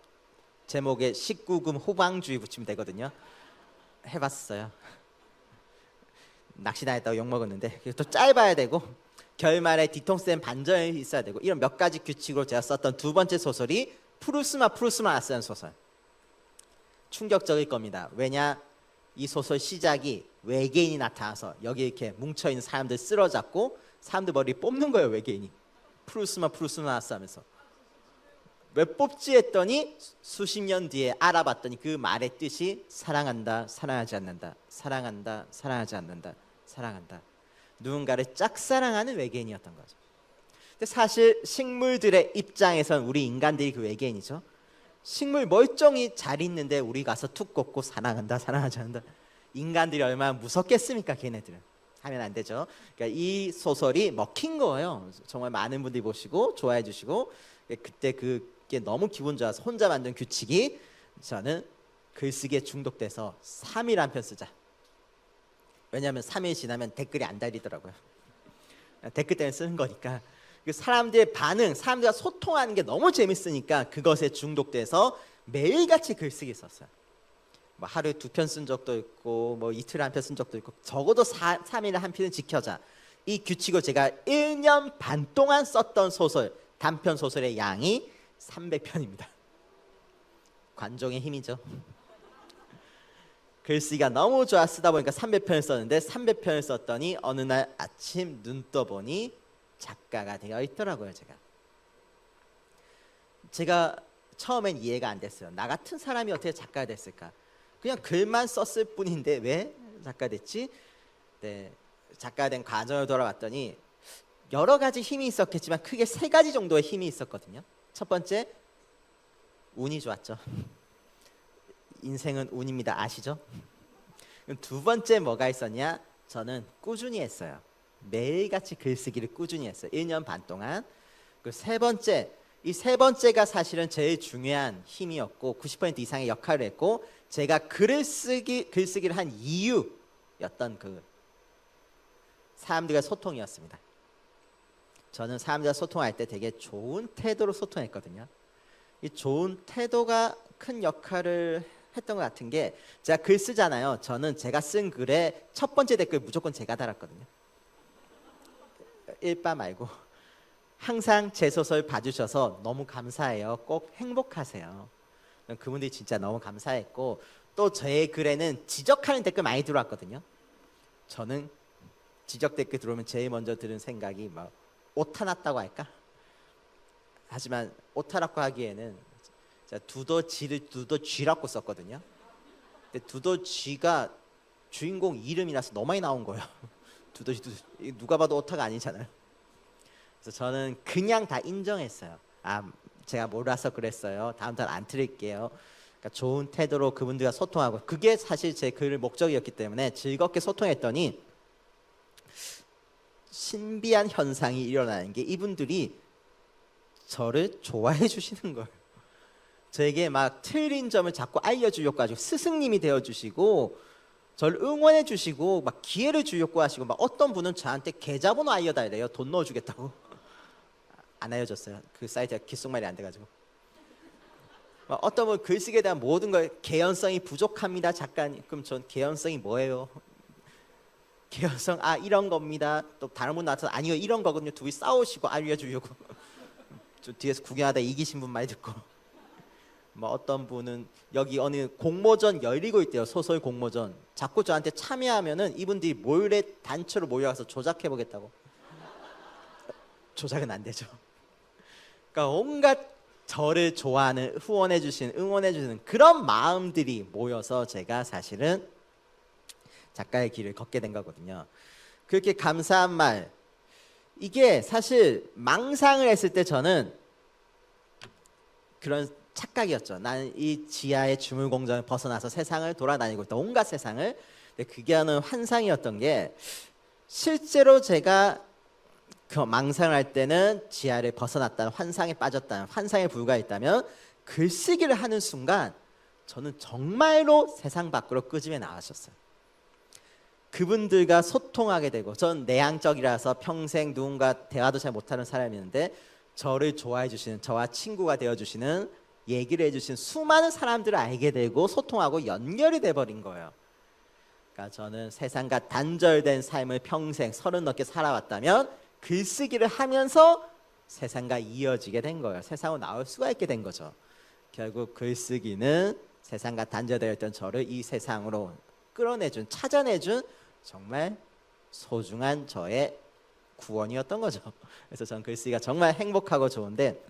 제목에 19금 호방주의 붙이면 되거든요. 해봤어요. 낚시다녔다고 욕먹었는데 또 짧아야 되고 결말에 뒤통수 센 반전이 있어야 되고 이런 몇 가지 규칙으로 제가 썼던 두 번째 소설이 푸르스마 아스라는 소설. 충격적일 겁니다. 왜냐? 이 소설 시작이 외계인이 나타나서 여기 이렇게 뭉쳐있는 사람들 쓰러잡고 사람들 머리 뽑는 거예요, 외계인이. 푸르스마 아스 하면서. 왜 뽑지 했더니 수십 년 뒤에 알아봤더니 그 말의 뜻이 사랑한다, 사랑하지 않는다, 사랑한다, 사랑하지 않는다, 사랑한다. 누군가를 짝사랑하는 외계인이었던 거죠. 근데 사실 식물들의 입장에선 우리 인간들이 그 외계인이죠. 식물 멀쩡히 잘 있는데 우리 가서 툭 꽂고 사랑한다, 사랑하지 않는다. 인간들이 얼마나 무섭겠습니까, 걔네들은. 하면 안 되죠. 그러니까 이 소설이 먹힌 거예요. 정말 많은 분들이 보시고 좋아해 주시고 그때 그게 너무 기분 좋아서 혼자 만든 규칙이 저는 글쓰기에 중독돼서 3일 한 편 쓰자. 왜냐하면 3일 지나면 댓글이 안 달리더라고요. 댓글 때문에 쓰는 거니까. 그 사람들의 반응, 사람들과 소통하는 게 너무 재밌으니까 그것에 중독돼서 매일같이 글쓰기 썼어요. 뭐 하루에 2편 쓴 적도 있고 뭐 이틀에 1편 쓴 적도 있고 적어도 3일에 1편은 지켜자. 이 규칙을 제가 1년 반 동안 썼던 소설, 단편 소설의 양이 300편입니다. 관종의 힘이죠. 글쓰기가 너무 좋아 쓰다 보니까 300편을 썼는데 300편을 썼더니 어느 날 아침 눈 떠보니 작가가 되어 있더라고요. 제가 처음엔 이해가 안 됐어요. 나 같은 사람이 어떻게 작가가 됐을까? 그냥 글만 썼을 뿐인데 왜 작가 됐지? 네, 작가가 된 과정을 돌아봤더니 여러 가지 힘이 있었겠지만 크게 3가지 정도의 힘이 있었거든요. 첫 번째, 운이 좋았죠. 인생은 운입니다. 아시죠? 두 번째 뭐가 있었냐? 저는 꾸준히 했어요. 매일같이 글쓰기를 꾸준히 했어요. 1년 반 동안. 그 세 번째, 이 세 번째가 사실은 제일 중요한 힘이었고 90% 이상의 역할을 했고 제가 글쓰기를 한 이유였던 그 사람들과 소통이었습니다. 저는 사람들과 소통할 때 되게 좋은 태도로 소통했거든요. 이 좋은 태도가 큰 역할을 했던 것 같은 게 제가 글 쓰잖아요. 저는 제가 쓴 글에 첫 번째 댓글 무조건 제가 달았거든요. 일바 말고 항상 제 소설 봐주셔서 너무 감사해요. 꼭 행복하세요. 그분들이 진짜 너무 감사했고 또 제 글에는 지적하는 댓글 많이 들어왔거든요. 저는 지적 댓글 들어오면 제일 먼저 드는 생각이 막 오타 났다고 할까? 하지만 오타라고 하기에는 제가 두더지를 두더쥐라고 썼거든요. 근데 두더쥐가 주인공 이름이라서 너무 많이 나온 거예요. 두더지 누가 봐도 오타가 아니잖아요. 그래서 저는 그냥 다 인정했어요. 아, 제가 몰라서 그랬어요. 다음 달 안 틀릴게요. 그러니까 좋은 태도로 그분들과 소통하고 그게 사실 제 글 목적이었기 때문에 즐겁게 소통했더니 신비한 현상이 일어나는 게 이분들이 저를 좋아해 주시는 거예요. 저에게 막 틀린 점을 자꾸 알려주려고 하시고 스승님이 되어주시고 저를 응원해 주시고 막 기회를 주려고 하시고 막 어떤 분은 저한테 계좌번호 알려달래요. 돈 넣어주겠다고. 안 알려줬어요. 그 사이트가 귓속말이 안 돼가지고. 막 어떤 분 글쓰기에 대한 모든 걸 개연성이 부족합니다. 작가님. 그럼 전 개연성이 뭐예요? 개연성 이런 겁니다. 또 다른 분 나와서 아니요 이런 거거든요. 둘이 싸우시고 알려주려고. 저 뒤에서 구경하다 이기신 분 말 듣고. 뭐 어떤 분은 여기 어느 공모전 열리고 있대요. 소설 공모전. 자꾸 저한테 참여하면은 이분들이 몰래 단체로 모여와서 조작해 보겠다고. 조작은 안 되죠. 그러니까 온갖 저를 좋아하는 후원해 주시는 응원해 주시는 그런 마음들이 모여서 제가 사실은 작가의 길을 걷게 된 거거든요. 그렇게 감사한 말 이게 사실 망상을 했을 때 저는 그런 착각이었죠. 나는 이 지하의 주물 공장을 벗어나서 세상을 돌아다니고 있다. 온갖 세상을. 근데 그게 하는 환상이었던 게 실제로 제가 그 망상을 할 때는 지하를 벗어났다는 환상에 빠졌다는 환상에 불과했다면 글쓰기를 하는 순간 저는 정말로 세상 밖으로 끄집어 나왔었어요. 그분들과 소통하게 되고 전 내향적이라서 평생 누군가 대화도 잘 못하는 사람이었는데 저를 좋아해 주시는 저와 친구가 되어주시는 얘기를 해주신 수많은 사람들을 알게 되고 소통하고 연결이 돼버린 거예요. 그러니까 저는 세상과 단절된 삶을 평생 30 넘게 살아왔다면 글쓰기를 하면서 세상과 이어지게 된 거예요. 세상으로 나올 수가 있게 된 거죠. 결국 글쓰기는 세상과 단절되어 있던 저를 이 세상으로 끌어내준 찾아내준 정말 소중한 저의 구원이었던 거죠. 그래서 저는 글쓰기가 정말 행복하고 좋은데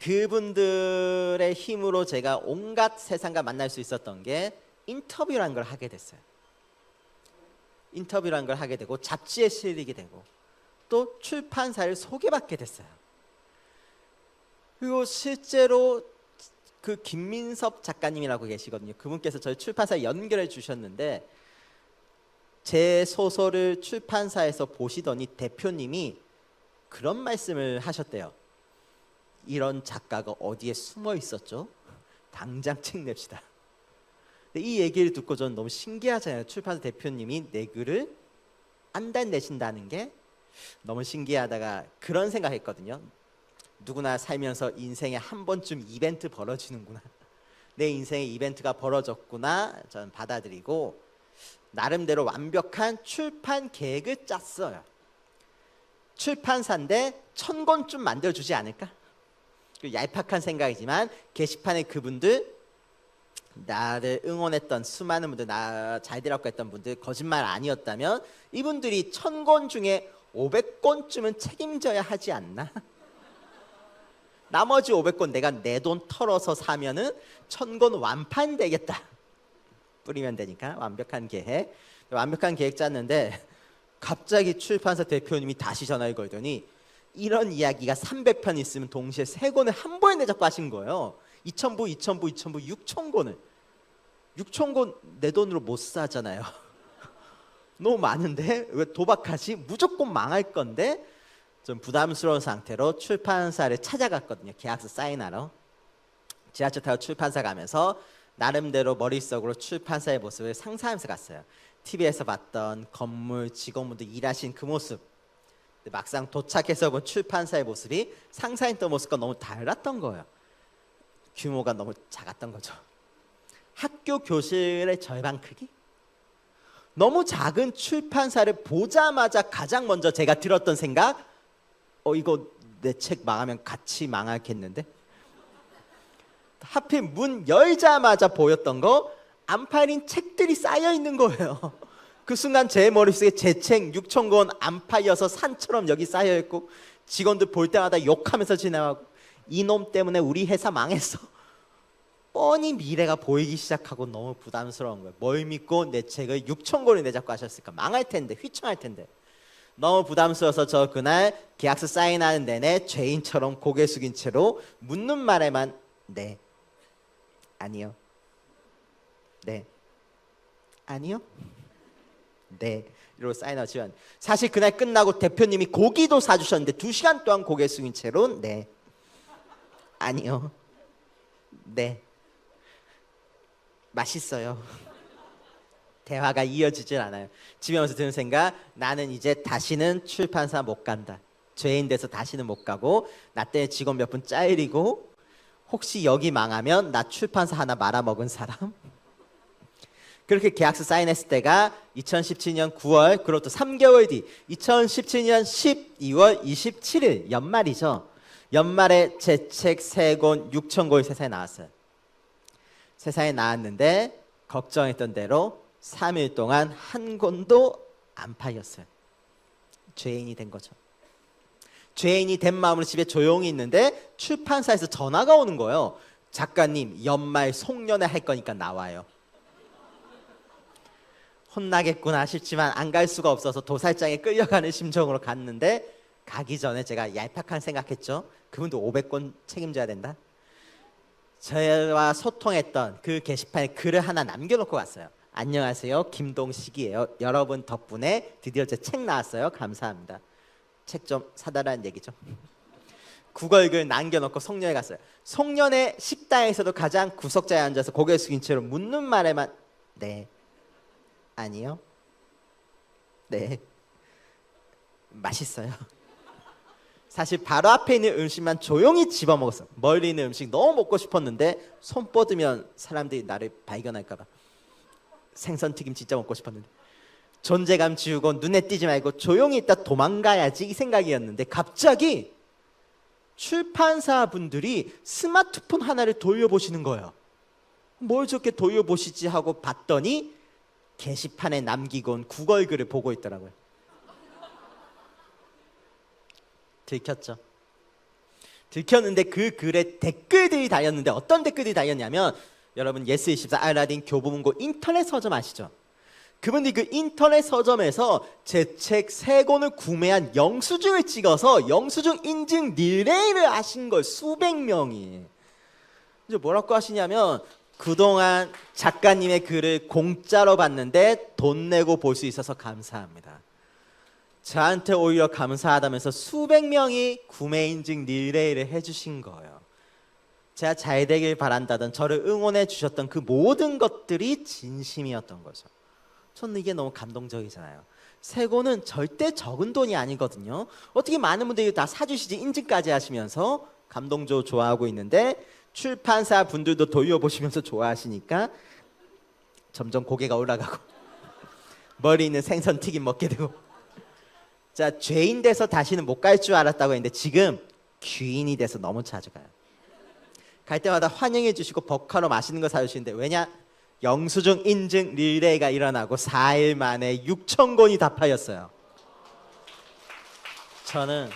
그분들의 힘으로 제가 온갖 세상과 만날 수 있었던 게 인터뷰라는 걸 하게 됐어요. 인터뷰라는 걸 하게 되고 잡지에 실리게 되고 또 출판사를 소개받게 됐어요. 그리고 실제로 그 김민섭 작가님이라고 계시거든요. 그분께서 저희 출판사에 연결해 주셨는데 제 소설을 출판사에서 보시더니 대표님이 그런 말씀을 하셨대요. 이런 작가가 어디에 숨어 있었죠? 당장 책 냅시다. 근데 이 얘기를 듣고 저는 너무 신기하잖아요. 출판사 대표님이 내 글을 안 내신다는 게 너무 신기하다가 그런 생각했거든요. 누구나 살면서 인생에 한 번쯤 이벤트 벌어지는구나. 내 인생에 이벤트가 벌어졌구나. 저는 받아들이고 나름대로 완벽한 출판 계획을 짰어요. 출판사인데 1000권쯤 만들어주지 않을까? 얄팍한 생각이지만 게시판에 그분들, 나를 응원했던 수많은 분들, 나 잘 되라고 했던 분들, 거짓말 아니었다면 이분들이 1000권 중에 500권쯤은 책임져야 하지 않나? 나머지 500권 내가 내 돈 털어서 사면은 1000권 완판되겠다. 뿌리면 되니까 완벽한 계획. 완벽한 계획 짰는데 갑자기 출판사 대표님이 다시 전화를 걸더니 이런 이야기가 300편 있으면 동시에 3권을 한 번에 내자고 하신 거예요. 2000부, 6000권을. 6000권 내 돈으로 못 사잖아요. 너무 많은데 왜 도박하지? 무조건 망할 건데 좀 부담스러운 상태로 출판사를 찾아갔거든요. 계약서 사인하러. 지하철 타고 출판사 가면서 나름대로 머릿속으로 출판사의 모습을 상상하면서 갔어요. TV에서 봤던 건물, 직원분들 일하신 그 모습. 근데 막상 도착해서 본 출판사의 모습이 상상했던 모습과 너무 달랐던 거예요. 규모가 너무 작았던 거죠. 학교 교실의 절반 크기? 너무 작은 출판사를 보자마자 가장 먼저 제가 들었던 생각, 이거 내 책 망하면 같이 망하겠는데? 하필 문 열자마자 보였던 거, 안 팔린 책들이 쌓여 있는 거예요. 그 순간 제 머릿속에 제 책 6000권 안 팔려서 산처럼 여기 쌓여 있고, 직원들 볼 때마다 욕하면서 지나가고, 이놈 때문에 우리 회사 망했어. 뻔히 미래가 보이기 시작하고 너무 부담스러운 거예요. 뭘 믿고 내 책을 6000권을 내자고 하셨을까? 망할 텐데, 휘청할 텐데. 너무 부담스러워서 저 그날 계약서 사인하는 내내 죄인처럼 고개 숙인 채로 묻는 말에만 네, 아니요, 네, 아니요, 네 이러고 사인하고 지원. 사실 그날 끝나고 대표님이 고기도 사주셨는데 2시간 동안 고개 숙인 채로 네, 아니요, 네, 맛있어요. 대화가 이어지질 않아요. 집에 오면서 드는 생각, 나는 이제 다시는 출판사 못 간다. 죄인 돼서 다시는 못 가고, 나 때문에 직원 몇 분 잘리고, 혹시 여기 망하면 나 출판사 하나 말아먹은 사람? 그렇게 계약서 사인했을 때가 2017년 9월, 그로부터 3개월 뒤 2017년 12월 27일 연말이죠. 연말에 제 책 3권 6000권이 세상에 나왔어요. 세상에 나왔는데 걱정했던 대로 3일 동안 한 권도 안 팔렸어요. 죄인이 된 거죠. 죄인이 된 마음으로 집에 조용히 있는데 출판사에서 전화가 오는 거예요. 작가님, 연말 송년회 할 거니까 나와요. 혼나겠구나 싶지만 안 갈 수가 없어서 도살장에 끌려가는 심정으로 갔는데, 가기 전에 제가 얄팍한 생각했죠. 그분도 500권 책임져야 된다. 저와 소통했던 그 게시판에 글을 하나 남겨놓고 갔어요. 안녕하세요, 김동식이에요. 여러분 덕분에 드디어 제 책 나왔어요. 감사합니다. 책 좀 사달라는 얘기죠. 구걸글 남겨놓고 송년회 갔어요. 송년회 식당에서도 가장 구석자에 앉아서 고개 숙인 채로 묻는 말에만 네, 아니요, 네, 맛있어요. 사실 바로 앞에 있는 음식만 조용히 집어먹었어. 멀리 있는 음식 너무 먹고 싶었는데 손 뻗으면 사람들이 나를 발견할까 봐. 생선튀김 진짜 먹고 싶었는데 존재감 지우고 눈에 띄지 말고 조용히 있다 도망가야지 이 생각이었는데, 갑자기 출판사 분들이 스마트폰 하나를 돌려보시는 거예요. 뭘 저렇게 돌려보시지 하고 봤더니 게시판에 남기고 온 구걸글을 보고 있더라고요. 들켰죠. 들켰는데 그 글에 댓글들이 달렸는데, 어떤 댓글들이 달렸냐면, 여러분 예스24, 알라딘, 교보문고 인터넷 서점 아시죠? 그분들이 그 인터넷 서점에서 제 책 3권을 구매한 영수증을 찍어서 영수증 인증 릴레이를 하신 걸, 수백 명이. 이제 뭐라고 하시냐면, 그동안 작가님의 글을 공짜로 봤는데 돈 내고 볼 수 있어서 감사합니다. 저한테 오히려 감사하다면서 수백 명이 구매 인증 릴레이를 해주신 거예요. 제가 잘 되길 바란다던 저를 응원해 주셨던 그 모든 것들이 진심이었던 거죠. 저는 이게 너무 감동적이잖아요. 새 권은 절대 적은 돈이 아니거든요. 어떻게 많은 분들이 다 사주시지 인증까지 하시면서 감동적으로 좋아하고 있는데 출판사 분들도 돌려보시면서 좋아하시니까 점점 고개가 올라가고 머리 있는 생선 튀김 먹게 되고. 자, 죄인 돼서 다시는 못 갈 줄 알았다고 했는데 지금 귀인이 돼서 너무 자주 가요. 갈 때마다 환영해 주시고 버카로 맛있는 거 사주시는데, 왜냐? 영수증 인증 릴레이가 일어나고 4일 만에 6,000권이 다 팔렸어요. 저는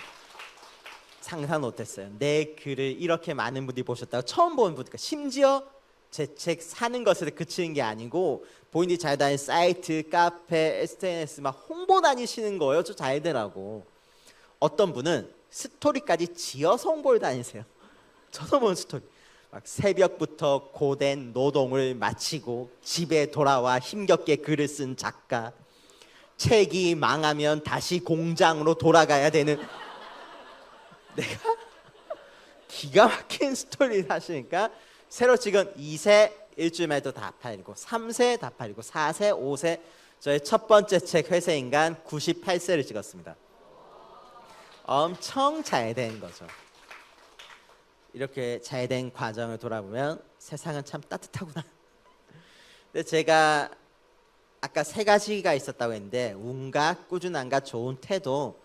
상상 못했어요. 내 글을 이렇게 많은 분들이 보셨다고. 처음 보는 분들, 심지어 제 책 사는 것에 그치는 게 아니고 본인이 잘 다니는 사이트, 카페, SNS 막 홍보 다니시는 거예요. 저 잘 되라고. 어떤 분은 스토리까지 지어서 홍보를 다니세요. 저도 보는 스토리. 막 새벽부터 고된 노동을 마치고 집에 돌아와 힘겹게 글을 쓴 작가, 책이 망하면 다시 공장으로 돌아가야 되는, 내가 기가 막힌 스토리를 하시니까 새로 지금 2세 일주일 만에 또 다 팔리고 3세 다 팔리고 4세, 5세. 저의 첫 번째 책 회세인간 98세를 찍었습니다. 엄청 잘 된 거죠. 이렇게 잘 된 과정을 돌아보면 세상은 참 따뜻하구나. 근데 제가 아까 3가지가 있었다고 했는데, 운과 꾸준함과 좋은 태도.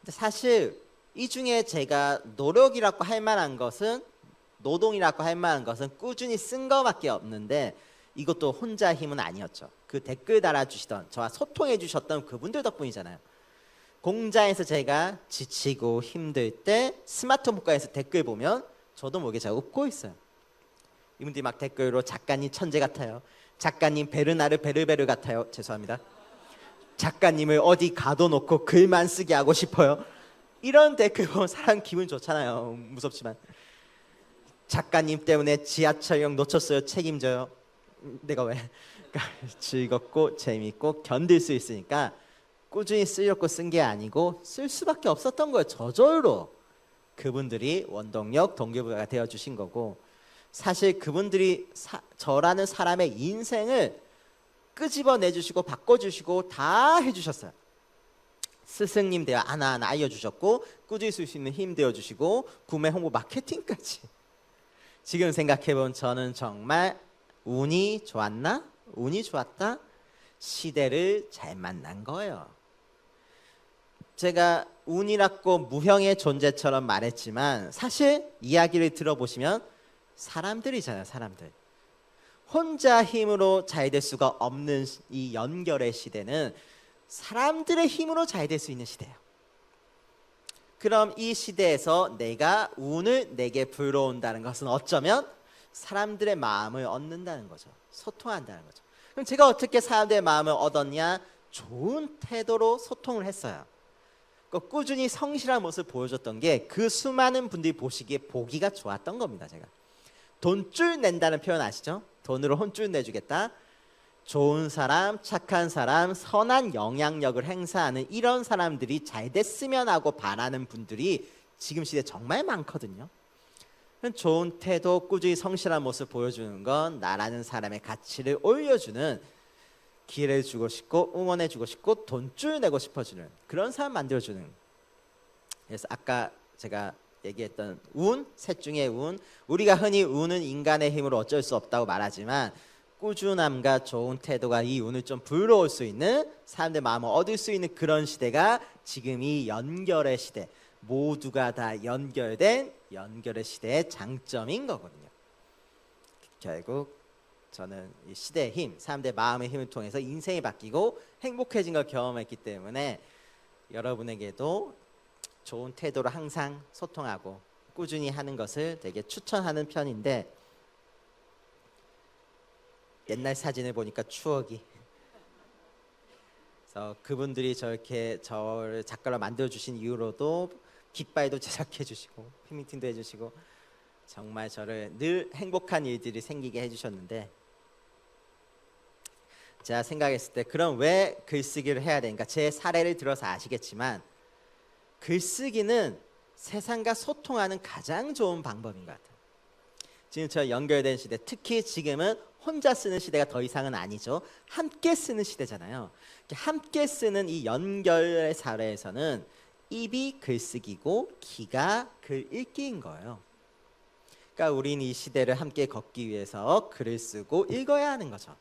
근데 사실 이 중에 제가 노력이라고 할 만한 것은, 노동이라고 할 만한 것은 꾸준히 쓴 거밖에 없는데, 이것도 혼자 힘은 아니었죠. 그 댓글 달아주시던, 저와 소통해 주셨던 그분들 덕분이잖아요. 공장에서 제가 지치고 힘들 때 스마트폰에서 댓글 보면 저도 모르게 제가 웃고 있어요. 이분들이 막 댓글로 작가님 천재 같아요. 작가님 베르나르 베르베르 같아요. 죄송합니다. 작가님을 어디 가둬놓고 글만 쓰게 하고 싶어요. 이런 댓글 보면 사람 기분 좋잖아요. 무섭지만. 작가님 때문에 지하철역 놓쳤어요. 책임져요. 내가 왜? 그러니까 즐겁고 재미있고 견딜 수 있으니까 꾸준히 쓰려고 쓴 게 아니고 쓸 수밖에 없었던 거예요. 저절로. 그분들이 원동력, 동기부여가 되어주신 거고, 사실 그분들이 저라는 사람의 인생을 끄집어내주시고 바꿔주시고 다 해주셨어요. 스승님 대화 하나하나 알려주셨고, 꾸준히 쓸 수 있는 힘 되어주시고, 구매 홍보 마케팅까지. 지금 생각해보면 저는 정말 운이 좋았나? 운이 좋았다? 시대를 잘 만난 거예요. 제가 운이라고 무형의 존재처럼 말했지만 사실 이야기를 들어보시면 사람들이잖아요. 사람들. 혼자 힘으로 잘 될 수가 없는 이 연결의 시대는 사람들의 힘으로 잘 될 수 있는 시대예요. 그럼 이 시대에서 내가 운을 내게 불러온다는 것은 어쩌면 사람들의 마음을 얻는다는 거죠. 소통한다는 거죠. 그럼 제가 어떻게 사람들의 마음을 얻었냐? 좋은 태도로 소통을 했어요. 꾸준히 성실한 모습을 보여줬던 게 그 수많은 분들이 보시기에 보기가 좋았던 겁니다. 제가 돈줄 낸다는 표현 아시죠? 돈으로 혼줄 내주겠다. 좋은 사람, 착한 사람, 선한 영향력을 행사하는 이런 사람들이 잘 됐으면 하고 바라는 분들이 지금 시대에 정말 많거든요. 좋은 태도, 꾸준히 성실한 모습 보여주는 건 나라는 사람의 가치를 올려주는, 기회를 주고 싶고 응원해주고 싶고 돈줄 내고 싶어주는 그런 사람 만들어주는. 그래서 아까 제가 얘기했던 운, 셋 중에 운, 우리가 흔히 운은 인간의 힘으로 어쩔 수 없다고 말하지만 꾸준함과 좋은 태도가 이 운을 좀 불러올 수 있는, 사람들의 마음을 얻을 수 있는 그런 시대가 지금 이 연결의 시대, 모두가 다 연결된 연결의 시대의 장점인 거거든요. 결국 저는 이 시대의 힘, 사람들의 마음의 힘을 통해서 인생이 바뀌고 행복해진 걸 경험했기 때문에 여러분에게도 좋은 태도로 항상 소통하고 꾸준히 하는 것을 되게 추천하는 편인데, 옛날 사진을 보니까 추억이. 그래서 그분들이 저렇게 저를 작가로 만들어주신 이후로도 깃발도 제작해주시고 팬미팅도 해주시고 정말 저를 늘 행복한 일들이 생기게 해주셨는데, 제가 생각했을 때 그럼 왜 글쓰기를 해야 되는가? 제 사례를 들어서 아시겠지만 글쓰기는 세상과 소통하는 가장 좋은 방법인 것 같아요. 지금처럼 연결된 시대, 특히 지금은 혼자 쓰는 시대가 더 이상은 아니죠. 함께 쓰는 시대잖아요. 함께 쓰는 이 연결의 사례에서는 입이 글쓰기고 귀가 글 읽기인 거예요. 그러니까 우린 이 시대를 함께 걷기 위해서 글을 쓰고 읽어야 하는 거죠.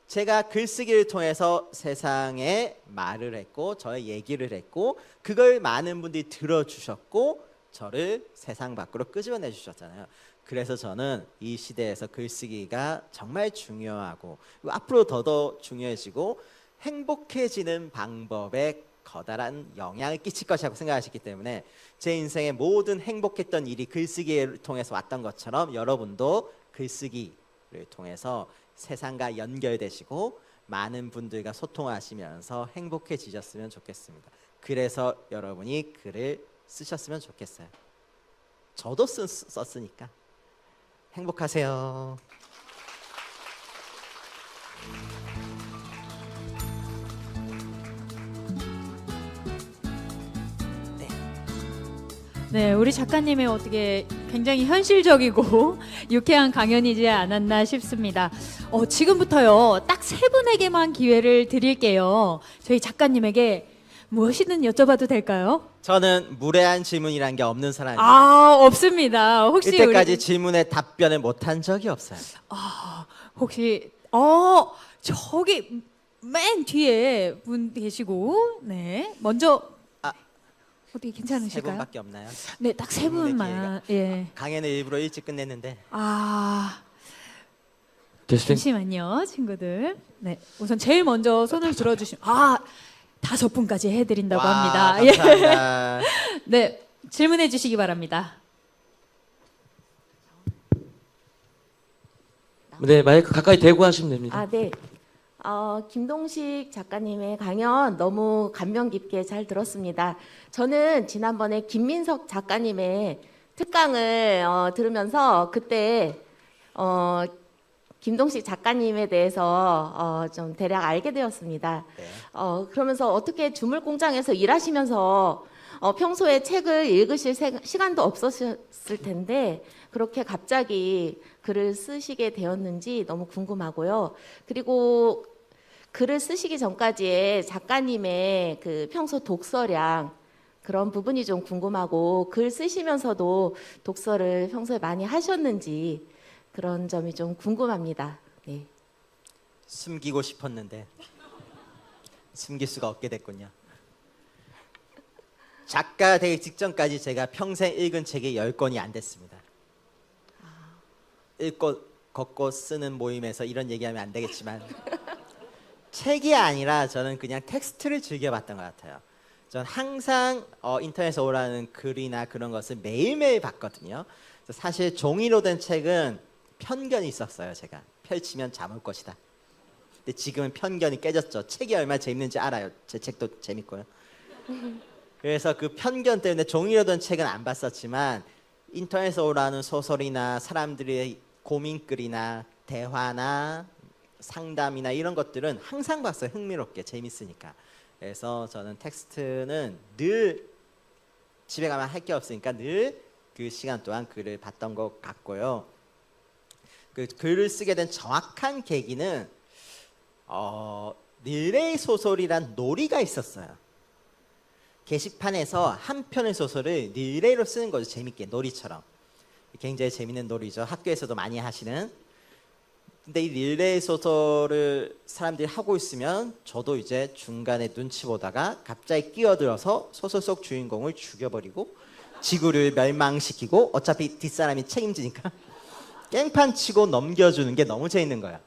제가 글쓰기를 통해서 세상에 말을 했고 저의 얘기를 했고 그걸 많은 분들이 들어주셨고 저를 세상 밖으로 끄집어내 주셨잖아요. 그래서 저는 이 시대에서 글쓰기가 정말 중요하고 앞으로 더 중요해지고 행복해지는 방법에 커다란 영향을 끼칠 것이라고 생각하셨기 때문에 제 인생의 모든 행복했던 일이 글쓰기를 통해서 왔던 것처럼 여러분도 글쓰기를 통해서 세상과 연결되시고 많은 분들과 소통하시면서 행복해지셨으면 좋겠습니다. 그래서 여러분이 글을 쓰셨으면 좋겠어요. 저도 썼으니까 행복하세요. 네, 우리 작가님의 어떻게 굉장히 현실적이고 유쾌한 강연이지 않았나 싶습니다. 지금부터요, 딱 세 분에게만 기회를 드릴게요. 저희 작가님에게 무엇이든 여쭤봐도 될까요? 저는 무례한 질문이란 게 없는 사람입니다. 없습니다. 혹시 이때까지 우리... 질문에 답변을 못한 적이 없어요. 혹시 저기 맨 뒤에 분 계시고, 네, 먼저 어떻게 세 괜찮으실까요? 분밖에 없나요? 네, 딱 세 분만. 예. 강연을 일부러 일찍 끝냈는데. 잠시만요, 친구들. 네, 우선 제일 먼저 손을 들어주시면 5분까지 해드린다고 합니다. 감사합니다. 네, 질문해 주시기 바랍니다. 네, 마이크 가까이 대고 하시면 됩니다. 네. 김동식 작가님의 강연 너무 감명 깊게 잘 들었습니다. 저는 지난번에 김민석 작가님의 특강을 들으면서 그때 김동식 작가님에 대해서 좀 대략 알게 되었습니다. 그러면서 어떻게 주물공장에서 일하시면서 평소에 책을 읽으실 시간도 없었을 텐데 그렇게 갑자기 글을 쓰시게 되었는지 너무 궁금하고요. 그리고 글을 쓰시기 전까지의 작가님의 그 평소 독서량 그런 부분이 좀 궁금하고 글 쓰시면서도 독서를 평소에 많이 하셨는지 그런 점이 좀 궁금합니다. 네. 숨기고 싶었는데 숨길 수가 없게 됐군요. 작가 되기 직전까지 제가 평생 읽은 책이 10권이 안 됐습니다. 읽고 걷고 쓰는 모임에서 이런 얘기하면 안 되겠지만 책이 아니라 저는 그냥 텍스트를 즐겨봤던 것 같아요. 전 항상 인터넷에 오라는 글이나 그런 것을 매일매일 봤거든요. 사실 종이로 된 책은 편견이 있었어요. 제가 펼치면 잠올 것이다. 근데 지금은 편견이 깨졌죠. 책이 얼마나 재밌는지 알아요. 제 책도 재밌고요. 그래서 그 편견 때문에 종이로 된 책은 안 봤었지만 인터넷에 오라는 소설이나 사람들의 고민글이나 대화나 상담이나 이런 것들은 항상 봤어요. 흥미롭게 재밌으니까. 그래서 저는 텍스트는 늘 집에 가면 할 게 없으니까 늘 그 시간 동안 글을 봤던 것 같고요. 그 글을 쓰게 된 정확한 계기는 릴레이 소설이란 놀이가 있었어요. 게시판에서 한 편의 소설을 릴레이로 쓰는 거죠. 재밌게 놀이처럼. 굉장히 재밌는 놀이죠. 학교에서도 많이 하시는. 근데 이 릴레이 소설을 사람들이 하고 있으면 저도 이제 중간에 눈치 보다가 갑자기 끼어들어서 소설 속 주인공을 죽여버리고 지구를 멸망시키고 어차피 뒷사람이 책임지니까 깽판 치고 넘겨주는 게 너무 재밌는 거야.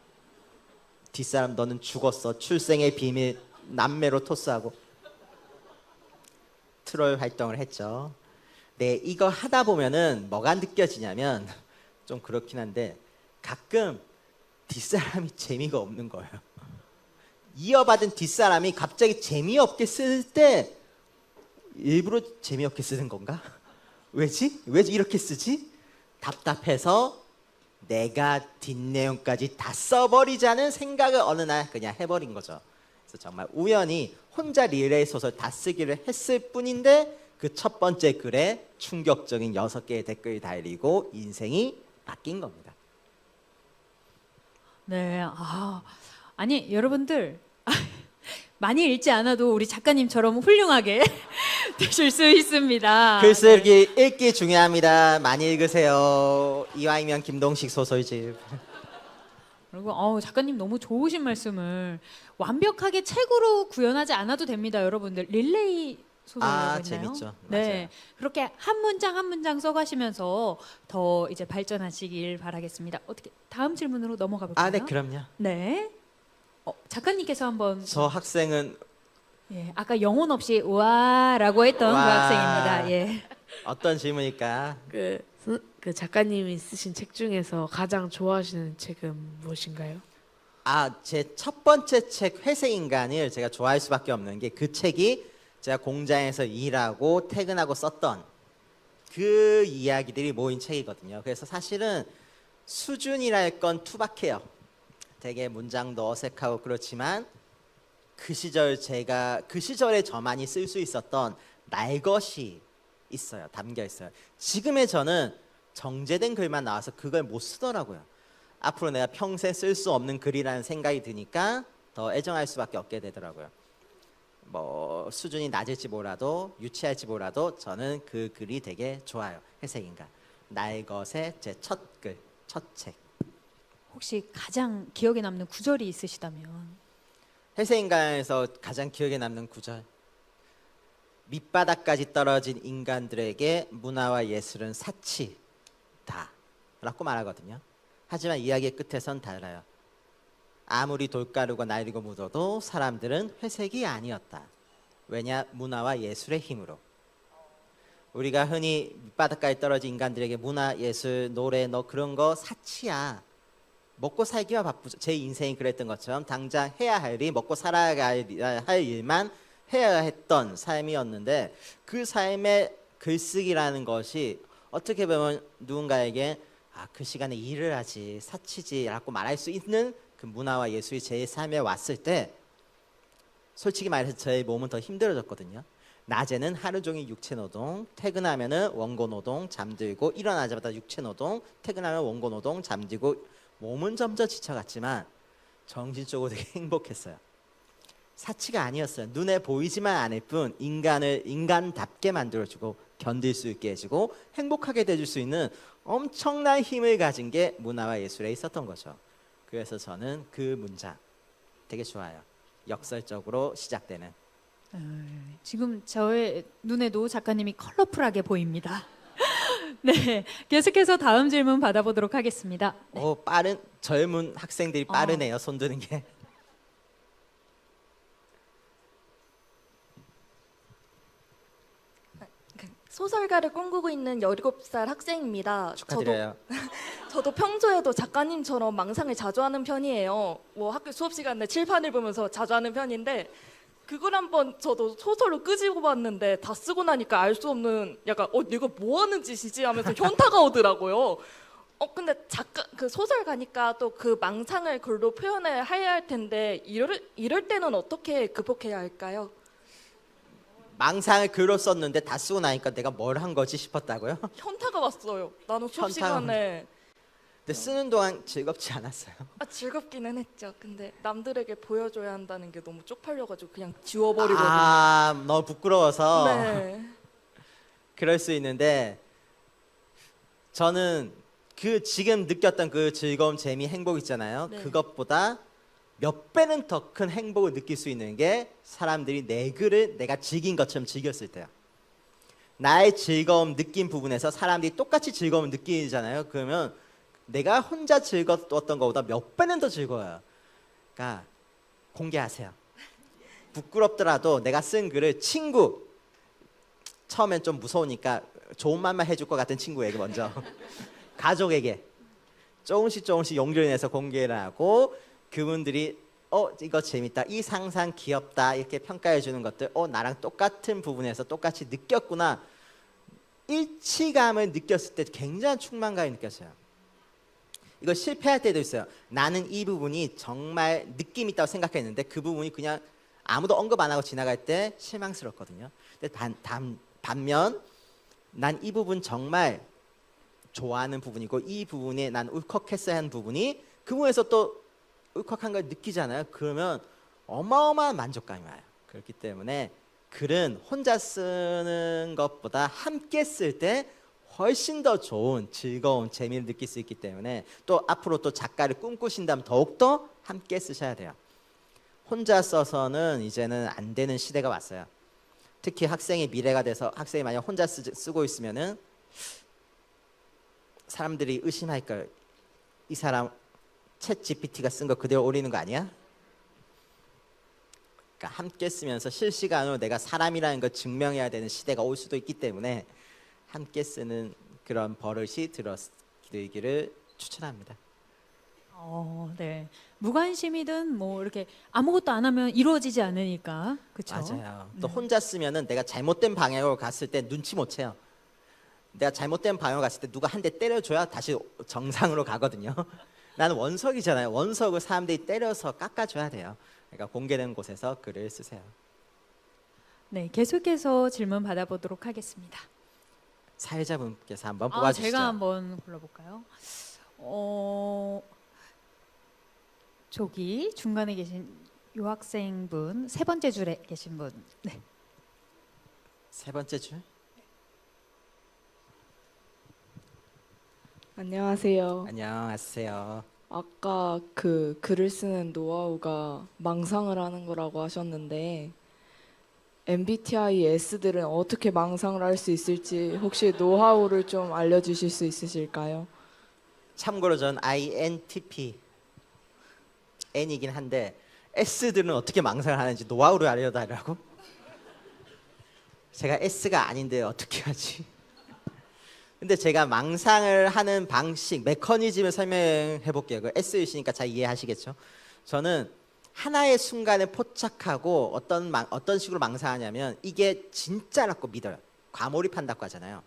뒷사람 너는 죽었어. 출생의 비밀 남매로 토스하고. 트롤 활동을 했죠. 네, 이거 하다 보면은 뭐가 느껴지냐면 좀 그렇긴 한데 가끔 뒷사람이 재미가 없는 거예요. 이어받은 뒷사람이 갑자기 재미없게 쓸 때 일부러 재미없게 쓰는 건가? 왜지? 왜 이렇게 쓰지? 답답해서 내가 뒷내용까지 다 써버리자는 생각을 어느 날 그냥 해버린 거죠. 그래서 정말 우연히 혼자 릴레이 소설 다 쓰기를 했을 뿐인데 그 첫 번째 글에 충격적인 6개의 댓글이 달리고 인생이 바뀐 겁니다. 네, 아니 여러분들 많이 읽지 않아도 우리 작가님처럼 훌륭하게 되실 수 있습니다. 글쓰기 읽기 중요합니다. 많이 읽으세요. 이왕이면 김동식 소설집. 그리고 작가님 너무 좋으신 말씀을 완벽하게 책으로 구현하지 않아도 됩니다, 여러분들. 릴레이 소설이라고 했나요? 재밌죠. 네, 맞아요. 그렇게 한 문장 한 문장 써가시면서 더 이제 발전하시길 바라겠습니다. 어떻게 다음 질문으로 넘어가 볼까요? 네, 그럼요. 네, 작가님께서 한번. 저 학생은 예, 아까 영혼 없이 와라고 했던 그 와. 학생입니다. 예. 어떤 질문일까? 그 작가님이 쓰신 책 중에서 가장 좋아하시는 책은 무엇인가요? 제 첫 번째 책 회색인간을 제가 좋아할 수밖에 없는 게 그 책이 제가 공장에서 일하고 퇴근하고 썼던 그 이야기들이 모인 책이거든요. 그래서 사실은 수준이랄 건 투박해요. 되게 문장도 어색하고 그렇지만 그 시절에 저만이 쓸 수 있었던 날 것이 있어요. 담겨 있어요. 지금의 저는 정제된 글만 나와서 그걸 못 쓰더라고요. 앞으로 내가 평생 쓸 수 없는 글이라는 생각이 드니까 더 애정할 수밖에 없게 되더라고요. 뭐 수준이 낮을지 몰라도 유치할지 몰라도 저는 그 글이 되게 좋아요. 회색인간. 날 것의 제 첫 글, 첫 책. 혹시 가장 기억에 남는 구절이 있으시다면? 회색인간에서 가장 기억에 남는 구절. 밑바닥까지 떨어진 인간들에게 문화와 예술은 사치다 라고 말하거든요. 하지만 이야기의 끝에선 달라요. 아무리 돌가루가 날리고 묻어도 사람들은 회색이 아니었다. 왜냐? 문화와 예술의 힘으로. 우리가 흔히 밑바닥까지 떨어진 인간들에게 문화, 예술, 노래, 너 그런 거 사치야. 먹고 살기와 바쁘죠. 제 인생이 그랬던 것처럼 당장 해야 할 일, 먹고 살아야 할 일만 해야 했던 삶이었는데 그 삶의 글쓰기라는 것이 어떻게 보면 누군가에게 그 시간에 일을 하지 사치지 라고 말할 수 있는 그 문화와 예술이 제 삶에 왔을 때 솔직히 말해서 저의 몸은 더 힘들어졌거든요. 낮에는 하루 종일 육체 노동, 퇴근하면은 원고 노동, 잠들고 일어나자마자 육체 노동, 퇴근하면 원고 노동, 잠들고 몸은 점점 지쳐갔지만 정신적으로 되게 행복했어요. 사치가 아니었어요. 눈에 보이지만 않을 뿐 인간을 인간답게 만들어주고 견딜 수 있게 해주고 행복하게 해줄 수 있는 엄청난 힘을 가진 게 문화와 예술에 있었던 거죠. 그래서 저는 그 문장 되게 좋아요. 역설적으로 시작되는. 지금 저의 눈에도 작가님이 컬러풀하게 보입니다. 네, 계속해서 다음 질문 받아보도록 하겠습니다. 빠른 젊은 학생들이 빠르네요. 손 드는 게. 소설가를 꿈꾸고 있는 17살 학생입니다. 축하드려요. 저도 평소에도 작가님처럼 망상을 자주 하는 편이에요. 뭐 학교 수업 시간에 칠판을 보면서 자주 하는 편인데 그걸 한번 저도 소설로 끄집어 봤는데 다 쓰고 나니까 알 수 없는 약간 내가 뭐 하는 짓이지 하면서 현타가 오더라고요. 근데 그 소설가니까 또 그 망상을 글로 표현을 해야 할 텐데 이럴 때는 어떻게 극복해야 할까요? 망상을 글로 썼는데 다 쓰고 나니까 내가 뭘 한 거지 싶었다고요? 현타가 왔어요. 나는 수업 시간에. 근데 쓰는 동안 즐겁지 않았어요? 즐겁기는 했죠. 근데 남들에게 보여줘야 한다는 게 너무 쪽팔려가지고 그냥 지워버리거든요. 너무 부끄러워서. 네. 그럴 수 있는데 저는 그 지금 느꼈던 그 즐거움, 재미, 행복 있잖아요. 네. 그것보다 몇 배는 더 큰 행복을 느낄 수 있는 게 사람들이 내 글을 내가 즐긴 것처럼 즐겼을 때요. 나의 즐거움 느낀 부분에서 사람들이 똑같이 즐거움을 느끼잖아요. 그러면 내가 혼자 즐거웠던 것보다 몇 배는 더 즐거워요. 그러니까 공개하세요. 부끄럽더라도 내가 쓴 글을 친구, 처음엔 좀 무서우니까 좋은 말만 해줄 것 같은 친구에게 먼저 가족에게 조금씩 용기를 내서 공개를 하고 그분들이 이거 재밌다, 이 상상 귀엽다 이렇게 평가해 주는 것들, 나랑 똑같은 부분에서 똑같이 느꼈구나, 일치감을 느꼈을 때 굉장한 충만감이 느껴져요. 이거 실패할 때도 있어요. 나는 이 부분이 정말 느낌 있다고 생각했는데 그 부분이 그냥 아무도 언급 안 하고 지나갈 때 실망스럽거든요. 근데 반면 난 이 부분 정말 좋아하는 부분이고 이 부분에 난 울컥했어야 하는 부분이 그 부분에서 또 울컥한 걸 느끼잖아요. 그러면 어마어마한 만족감이 와요. 그렇기 때문에 글은 혼자 쓰는 것보다 함께 쓸 때 훨씬 더 좋은 즐거운 재미를 느낄 수 있기 때문에 또 앞으로 또 작가를 꿈꾸신다면 더욱더 함께 쓰셔야 돼요. 혼자 써서는 이제는 안 되는 시대가 왔어요. 특히 학생이 미래가 돼서 학생이 만약 혼자 쓰고 있으면은 사람들이 의심할 거예요. 이 사람 챗 GPT가 쓴 거 그대로 올리는 거 아니야? 그러니까 함께 쓰면서 실시간으로 내가 사람이라는 걸 증명해야 되는 시대가 올 수도 있기 때문에 함께 쓰는 그런 버릇이 들기를 추천합니다. 네. 무관심이든 뭐 이렇게 아무것도 안 하면 이루어지지 않으니까. 그렇죠? 맞아요. 또 혼자 쓰면은 내가 잘못된 방향으로 갔을 때 눈치 못 채요. 내가 잘못된 방향으로 갔을 때 누가 한 대 때려줘야 다시 정상으로 가거든요. 나는 원석이잖아요. 원석을 사람들이 때려서 깎아줘야 돼요. 그러니까 공개된 곳에서 글을 쓰세요. 네, 계속해서 질문 받아보도록 하겠습니다. 사회자분께서 한번 뽑아주시죠. 제가 한번 골라볼까요? 저기 중간에 계신 유학생분 세 번째 줄에 계신 분. 네. 세 번째 줄. 안녕하세요. 안녕하세요. 아까 그 글을 쓰는 노하우가 망상을 하는 거라고 하셨는데 MBTI S들은 어떻게 망상을 할 수 있을지 혹시 노하우를 좀 알려주실 수 있으실까요? 참고로 전 INTP N이긴 한데 S들은 어떻게 망상을 하는지 노하우를 알려달라고? 제가 S가 아닌데 어떻게 하지? 근데 제가 망상을 하는 방식, 메커니즘을 설명해 볼게요. 그 S이시니까 잘 이해하시겠죠? 저는 하나의 순간에 포착하고 어떤 식으로 망상하냐면 이게 진짜라고 믿어요. 과몰입한다고 하잖아요.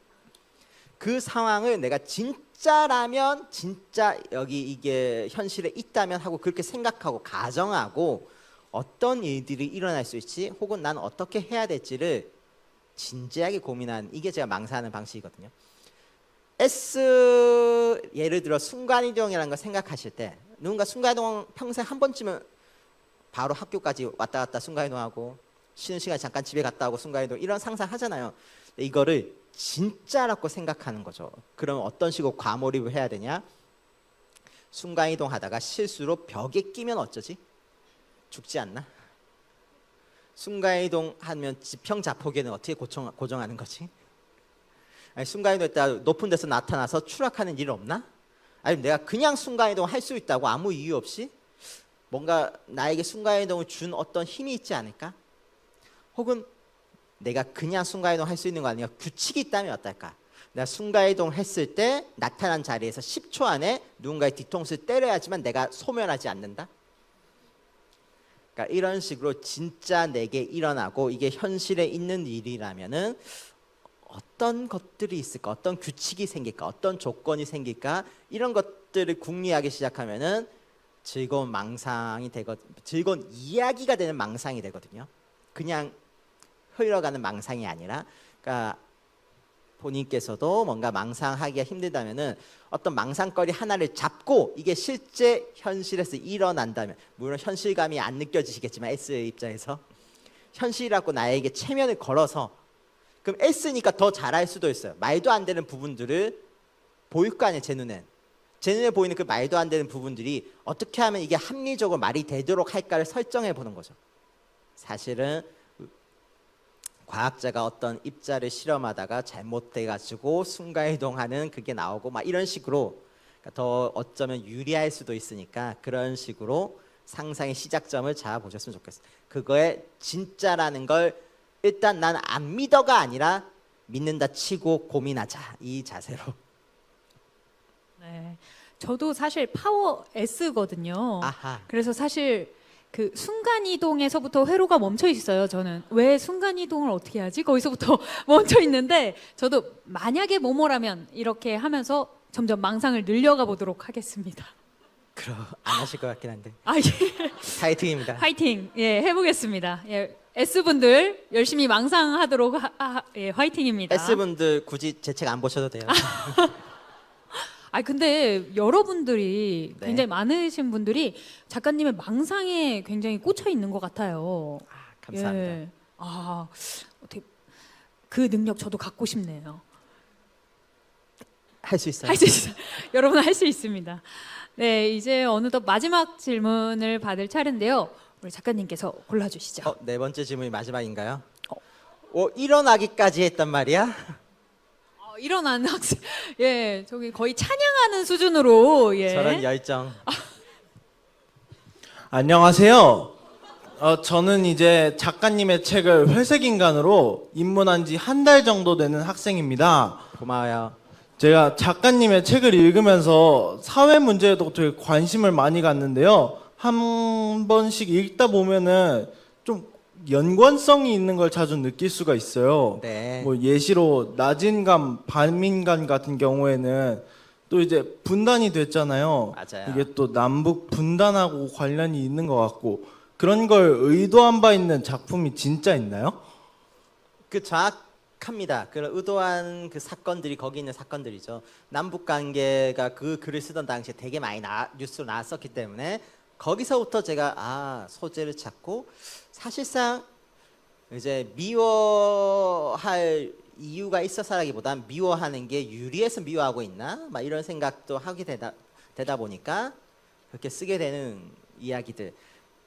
그 상황을 내가 진짜라면 진짜 여기 이게 현실에 있다면 하고 그렇게 생각하고 가정하고 어떤 일들이 일어날 수 있지 혹은 난 어떻게 해야 될지를 진지하게 고민하는 이게 제가 망상하는 방식이거든요. S 예를 들어 순간이동이라는 걸 생각하실 때 누군가 순간이동 평생 한 번쯤은 바로 학교까지 왔다 갔다 순간이동하고 쉬는 시간에 잠깐 집에 갔다 오고 순간이동 이런 상상 하잖아요. 이거를 진짜라고 생각하는 거죠. 그러면 어떤 식으로 과몰입을 해야 되냐? 순간이동 하다가 실수로 벽에 끼면 어쩌지? 죽지 않나? 순간이동 하면 지평자폭에는 어떻게 고정하는 거지? 아니, 순간이동 했다가 높은 데서 나타나서 추락하는 일 없나? 아니면 내가 그냥 순간이동 할 수 있다고 아무 이유 없이 뭔가 나에게 순간이동을 준 어떤 힘이 있지 않을까? 혹은 내가 그냥 순간이동 할 수 있는 거 아니야? 규칙이 있다면 어떨까? 내가 순간이동 했을 때 나타난 자리에서 10초 안에 누군가의 뒤통수를 때려야지만 내가 소멸하지 않는다? 그러니까 이런 식으로 진짜 내게 일어나고 이게 현실에 있는 일이라면은 어떤 것들이 있을까? 어떤 규칙이 생길까? 어떤 조건이 생길까? 이런 것들을 궁리하기 시작하면은 즐거운 망상이 즐거운 이야기가 되는 망상이 되거든요. 그냥 흘러가는 망상이 아니라, 그러니까 본인께서도 뭔가 망상하기가 힘들다면은 어떤 망상거리 하나를 잡고 이게 실제 현실에서 일어난다면, 물론 현실감이 안 느껴지시겠지만 S의 입장에서 현실이라고 나에게 체면을 걸어서 그럼 S니까 더 잘할 수도 있어요. 말도 안 되는 부분들을 보일 거 아니에요. 제 눈에 보이는 그 말도 안 되는 부분들이 어떻게 하면 이게 합리적으로 말이 되도록 할까를 설정해 보는 거죠. 사실은 과학자가 어떤 입자를 실험하다가 잘못돼가지고 순간이동하는 그게 나오고 막 이런 식으로 더 어쩌면 유리할 수도 있으니까 그런 식으로 상상의 시작점을 잡아보셨으면 좋겠어요. 그거에 진짜라는 걸 일단 난 안 믿어가 아니라 믿는다 치고 고민하자 이 자세로. 네, 저도 사실 파워 S거든요. 아하. 그래서 사실 그 순간 이동에서부터 회로가 멈춰 있어요. 저는 왜 순간 이동을 어떻게 하지? 거기서부터 멈춰 있는데 저도 만약에 뭐뭐라면 이렇게 하면서 점점 망상을 늘려가 보도록 하겠습니다. 그럼 안 하실 것 같긴 한데. 아, 예. 파이팅입니다. 화이팅. 예, 해보겠습니다. 예, S분들 열심히 망상하도록 예, 화이팅입니다. S분들 굳이 제 책 안 보셔도 돼요. 아 근데 여러분들이 네. 굉장히 많으신 분들이 작가님의 망상에 굉장히 꽂혀 있는 것 같아요. 감사합니다. 예. 아 어떻게 그 능력 저도 갖고 싶네요. 할 수 있어요. 할 수 있어요. 여러분 할 수 있습니다. 네, 이제 어느덧 마지막 질문을 받을 차례인데요. 우리 작가님께서 골라주시죠. 네 번째 질문이 마지막인가요? 일어나기까지 했단 말이야? 일어나는 학생, 예, 저기 거의 찬양하는 수준으로 예. 저런 열정. 안녕하세요. 저는 이제 작가님의 책을 회색인간으로 입문한 지 한 달 정도 되는 학생입니다. 고마워요. 제가 작가님의 책을 읽으면서 사회 문제에도 되게 관심을 많이 갖는데요. 한 번씩 읽다 보면은 좀 연관성이 있는 걸 자주 느낄 수가 있어요. 네. 뭐 예시로 낮인간, 밤인간 같은 경우에는 또 이제 분단이 됐잖아요. 맞아요. 이게 또 남북 분단하고 관련이 있는 것 같고 그런 걸 의도한 바 있는 작품이 진짜 있나요? 그 정확합니다. 그 의도한 그 사건들이 거기 있는 사건들이죠. 남북 관계가 그 글을 쓰던 당시에 되게 많이 뉴스로 나왔었기 때문에 거기서부터 제가 소재를 찾고 사실상 이제 미워할 이유가 있어서라기보단 미워하는 게 유리해서 미워하고 있나? 막 이런 생각도 하게 되다 보니까 그렇게 쓰게 되는 이야기들.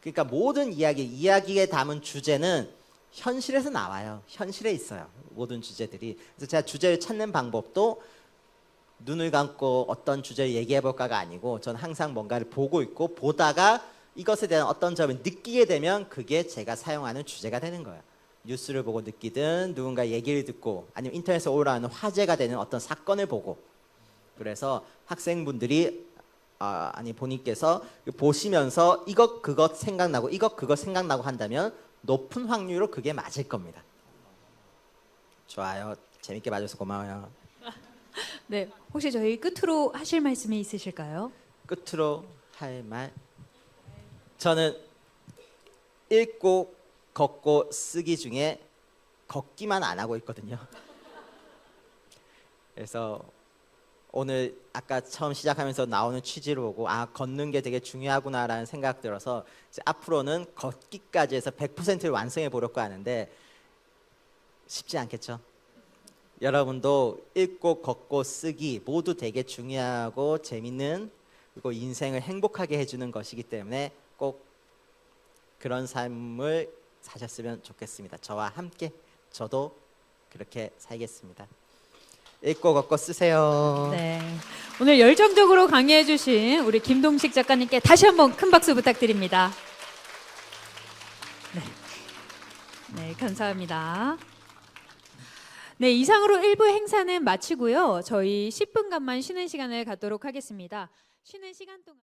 그러니까 모든 이야기에 담은 주제는 현실에서 나와요. 현실에 있어요. 모든 주제들이. 그래서 제가 주제를 찾는 방법도 눈을 감고 어떤 주제를 얘기해 볼까가 아니고 저는 항상 뭔가를 보고 있고 보다가 이것에 대한 어떤 점을 느끼게 되면 그게 제가 사용하는 주제가 되는 거예요. 뉴스를 보고 느끼든 누군가 얘기를 듣고 아니면 인터넷에 올라오는 화제가 되는 어떤 사건을 보고 그래서 학생분들이 아니 본인께서 보시면서 이것 그것 생각나고 이것 그것 생각나고 한다면 높은 확률로 그게 맞을 겁니다. 좋아요. 재밌게 봐줘서 고마워요. 네, 혹시 저희 끝으로 하실 말씀이 있으실까요? 끝으로 할 말. 저는 읽고 걷고 쓰기 중에 걷기만 안 하고 있거든요. 그래서 오늘 아까 처음 시작하면서 나오는 취지를 보고 걷는 게 되게 중요하구나라는 생각 들어서 이제 앞으로는 걷기까지 해서 100%를 완성해 보려고 하는데 쉽지 않겠죠? 여러분도 읽고 걷고 쓰기 모두 되게 중요하고 재밌는 그리고 인생을 행복하게 해주는 것이기 때문에 꼭 그런 삶을 사셨으면 좋겠습니다. 저와 함께 저도 그렇게 살겠습니다. 읽고 걷고 쓰세요. 네, 오늘 열정적으로 강의해주신 우리 김동식 작가님께 다시 한번 큰 박수 부탁드립니다. 네, 감사합니다. 네, 이상으로 1부 행사는 마치고요. 저희 10분간만 쉬는 시간을 갖도록 하겠습니다. 쉬는 시간 동안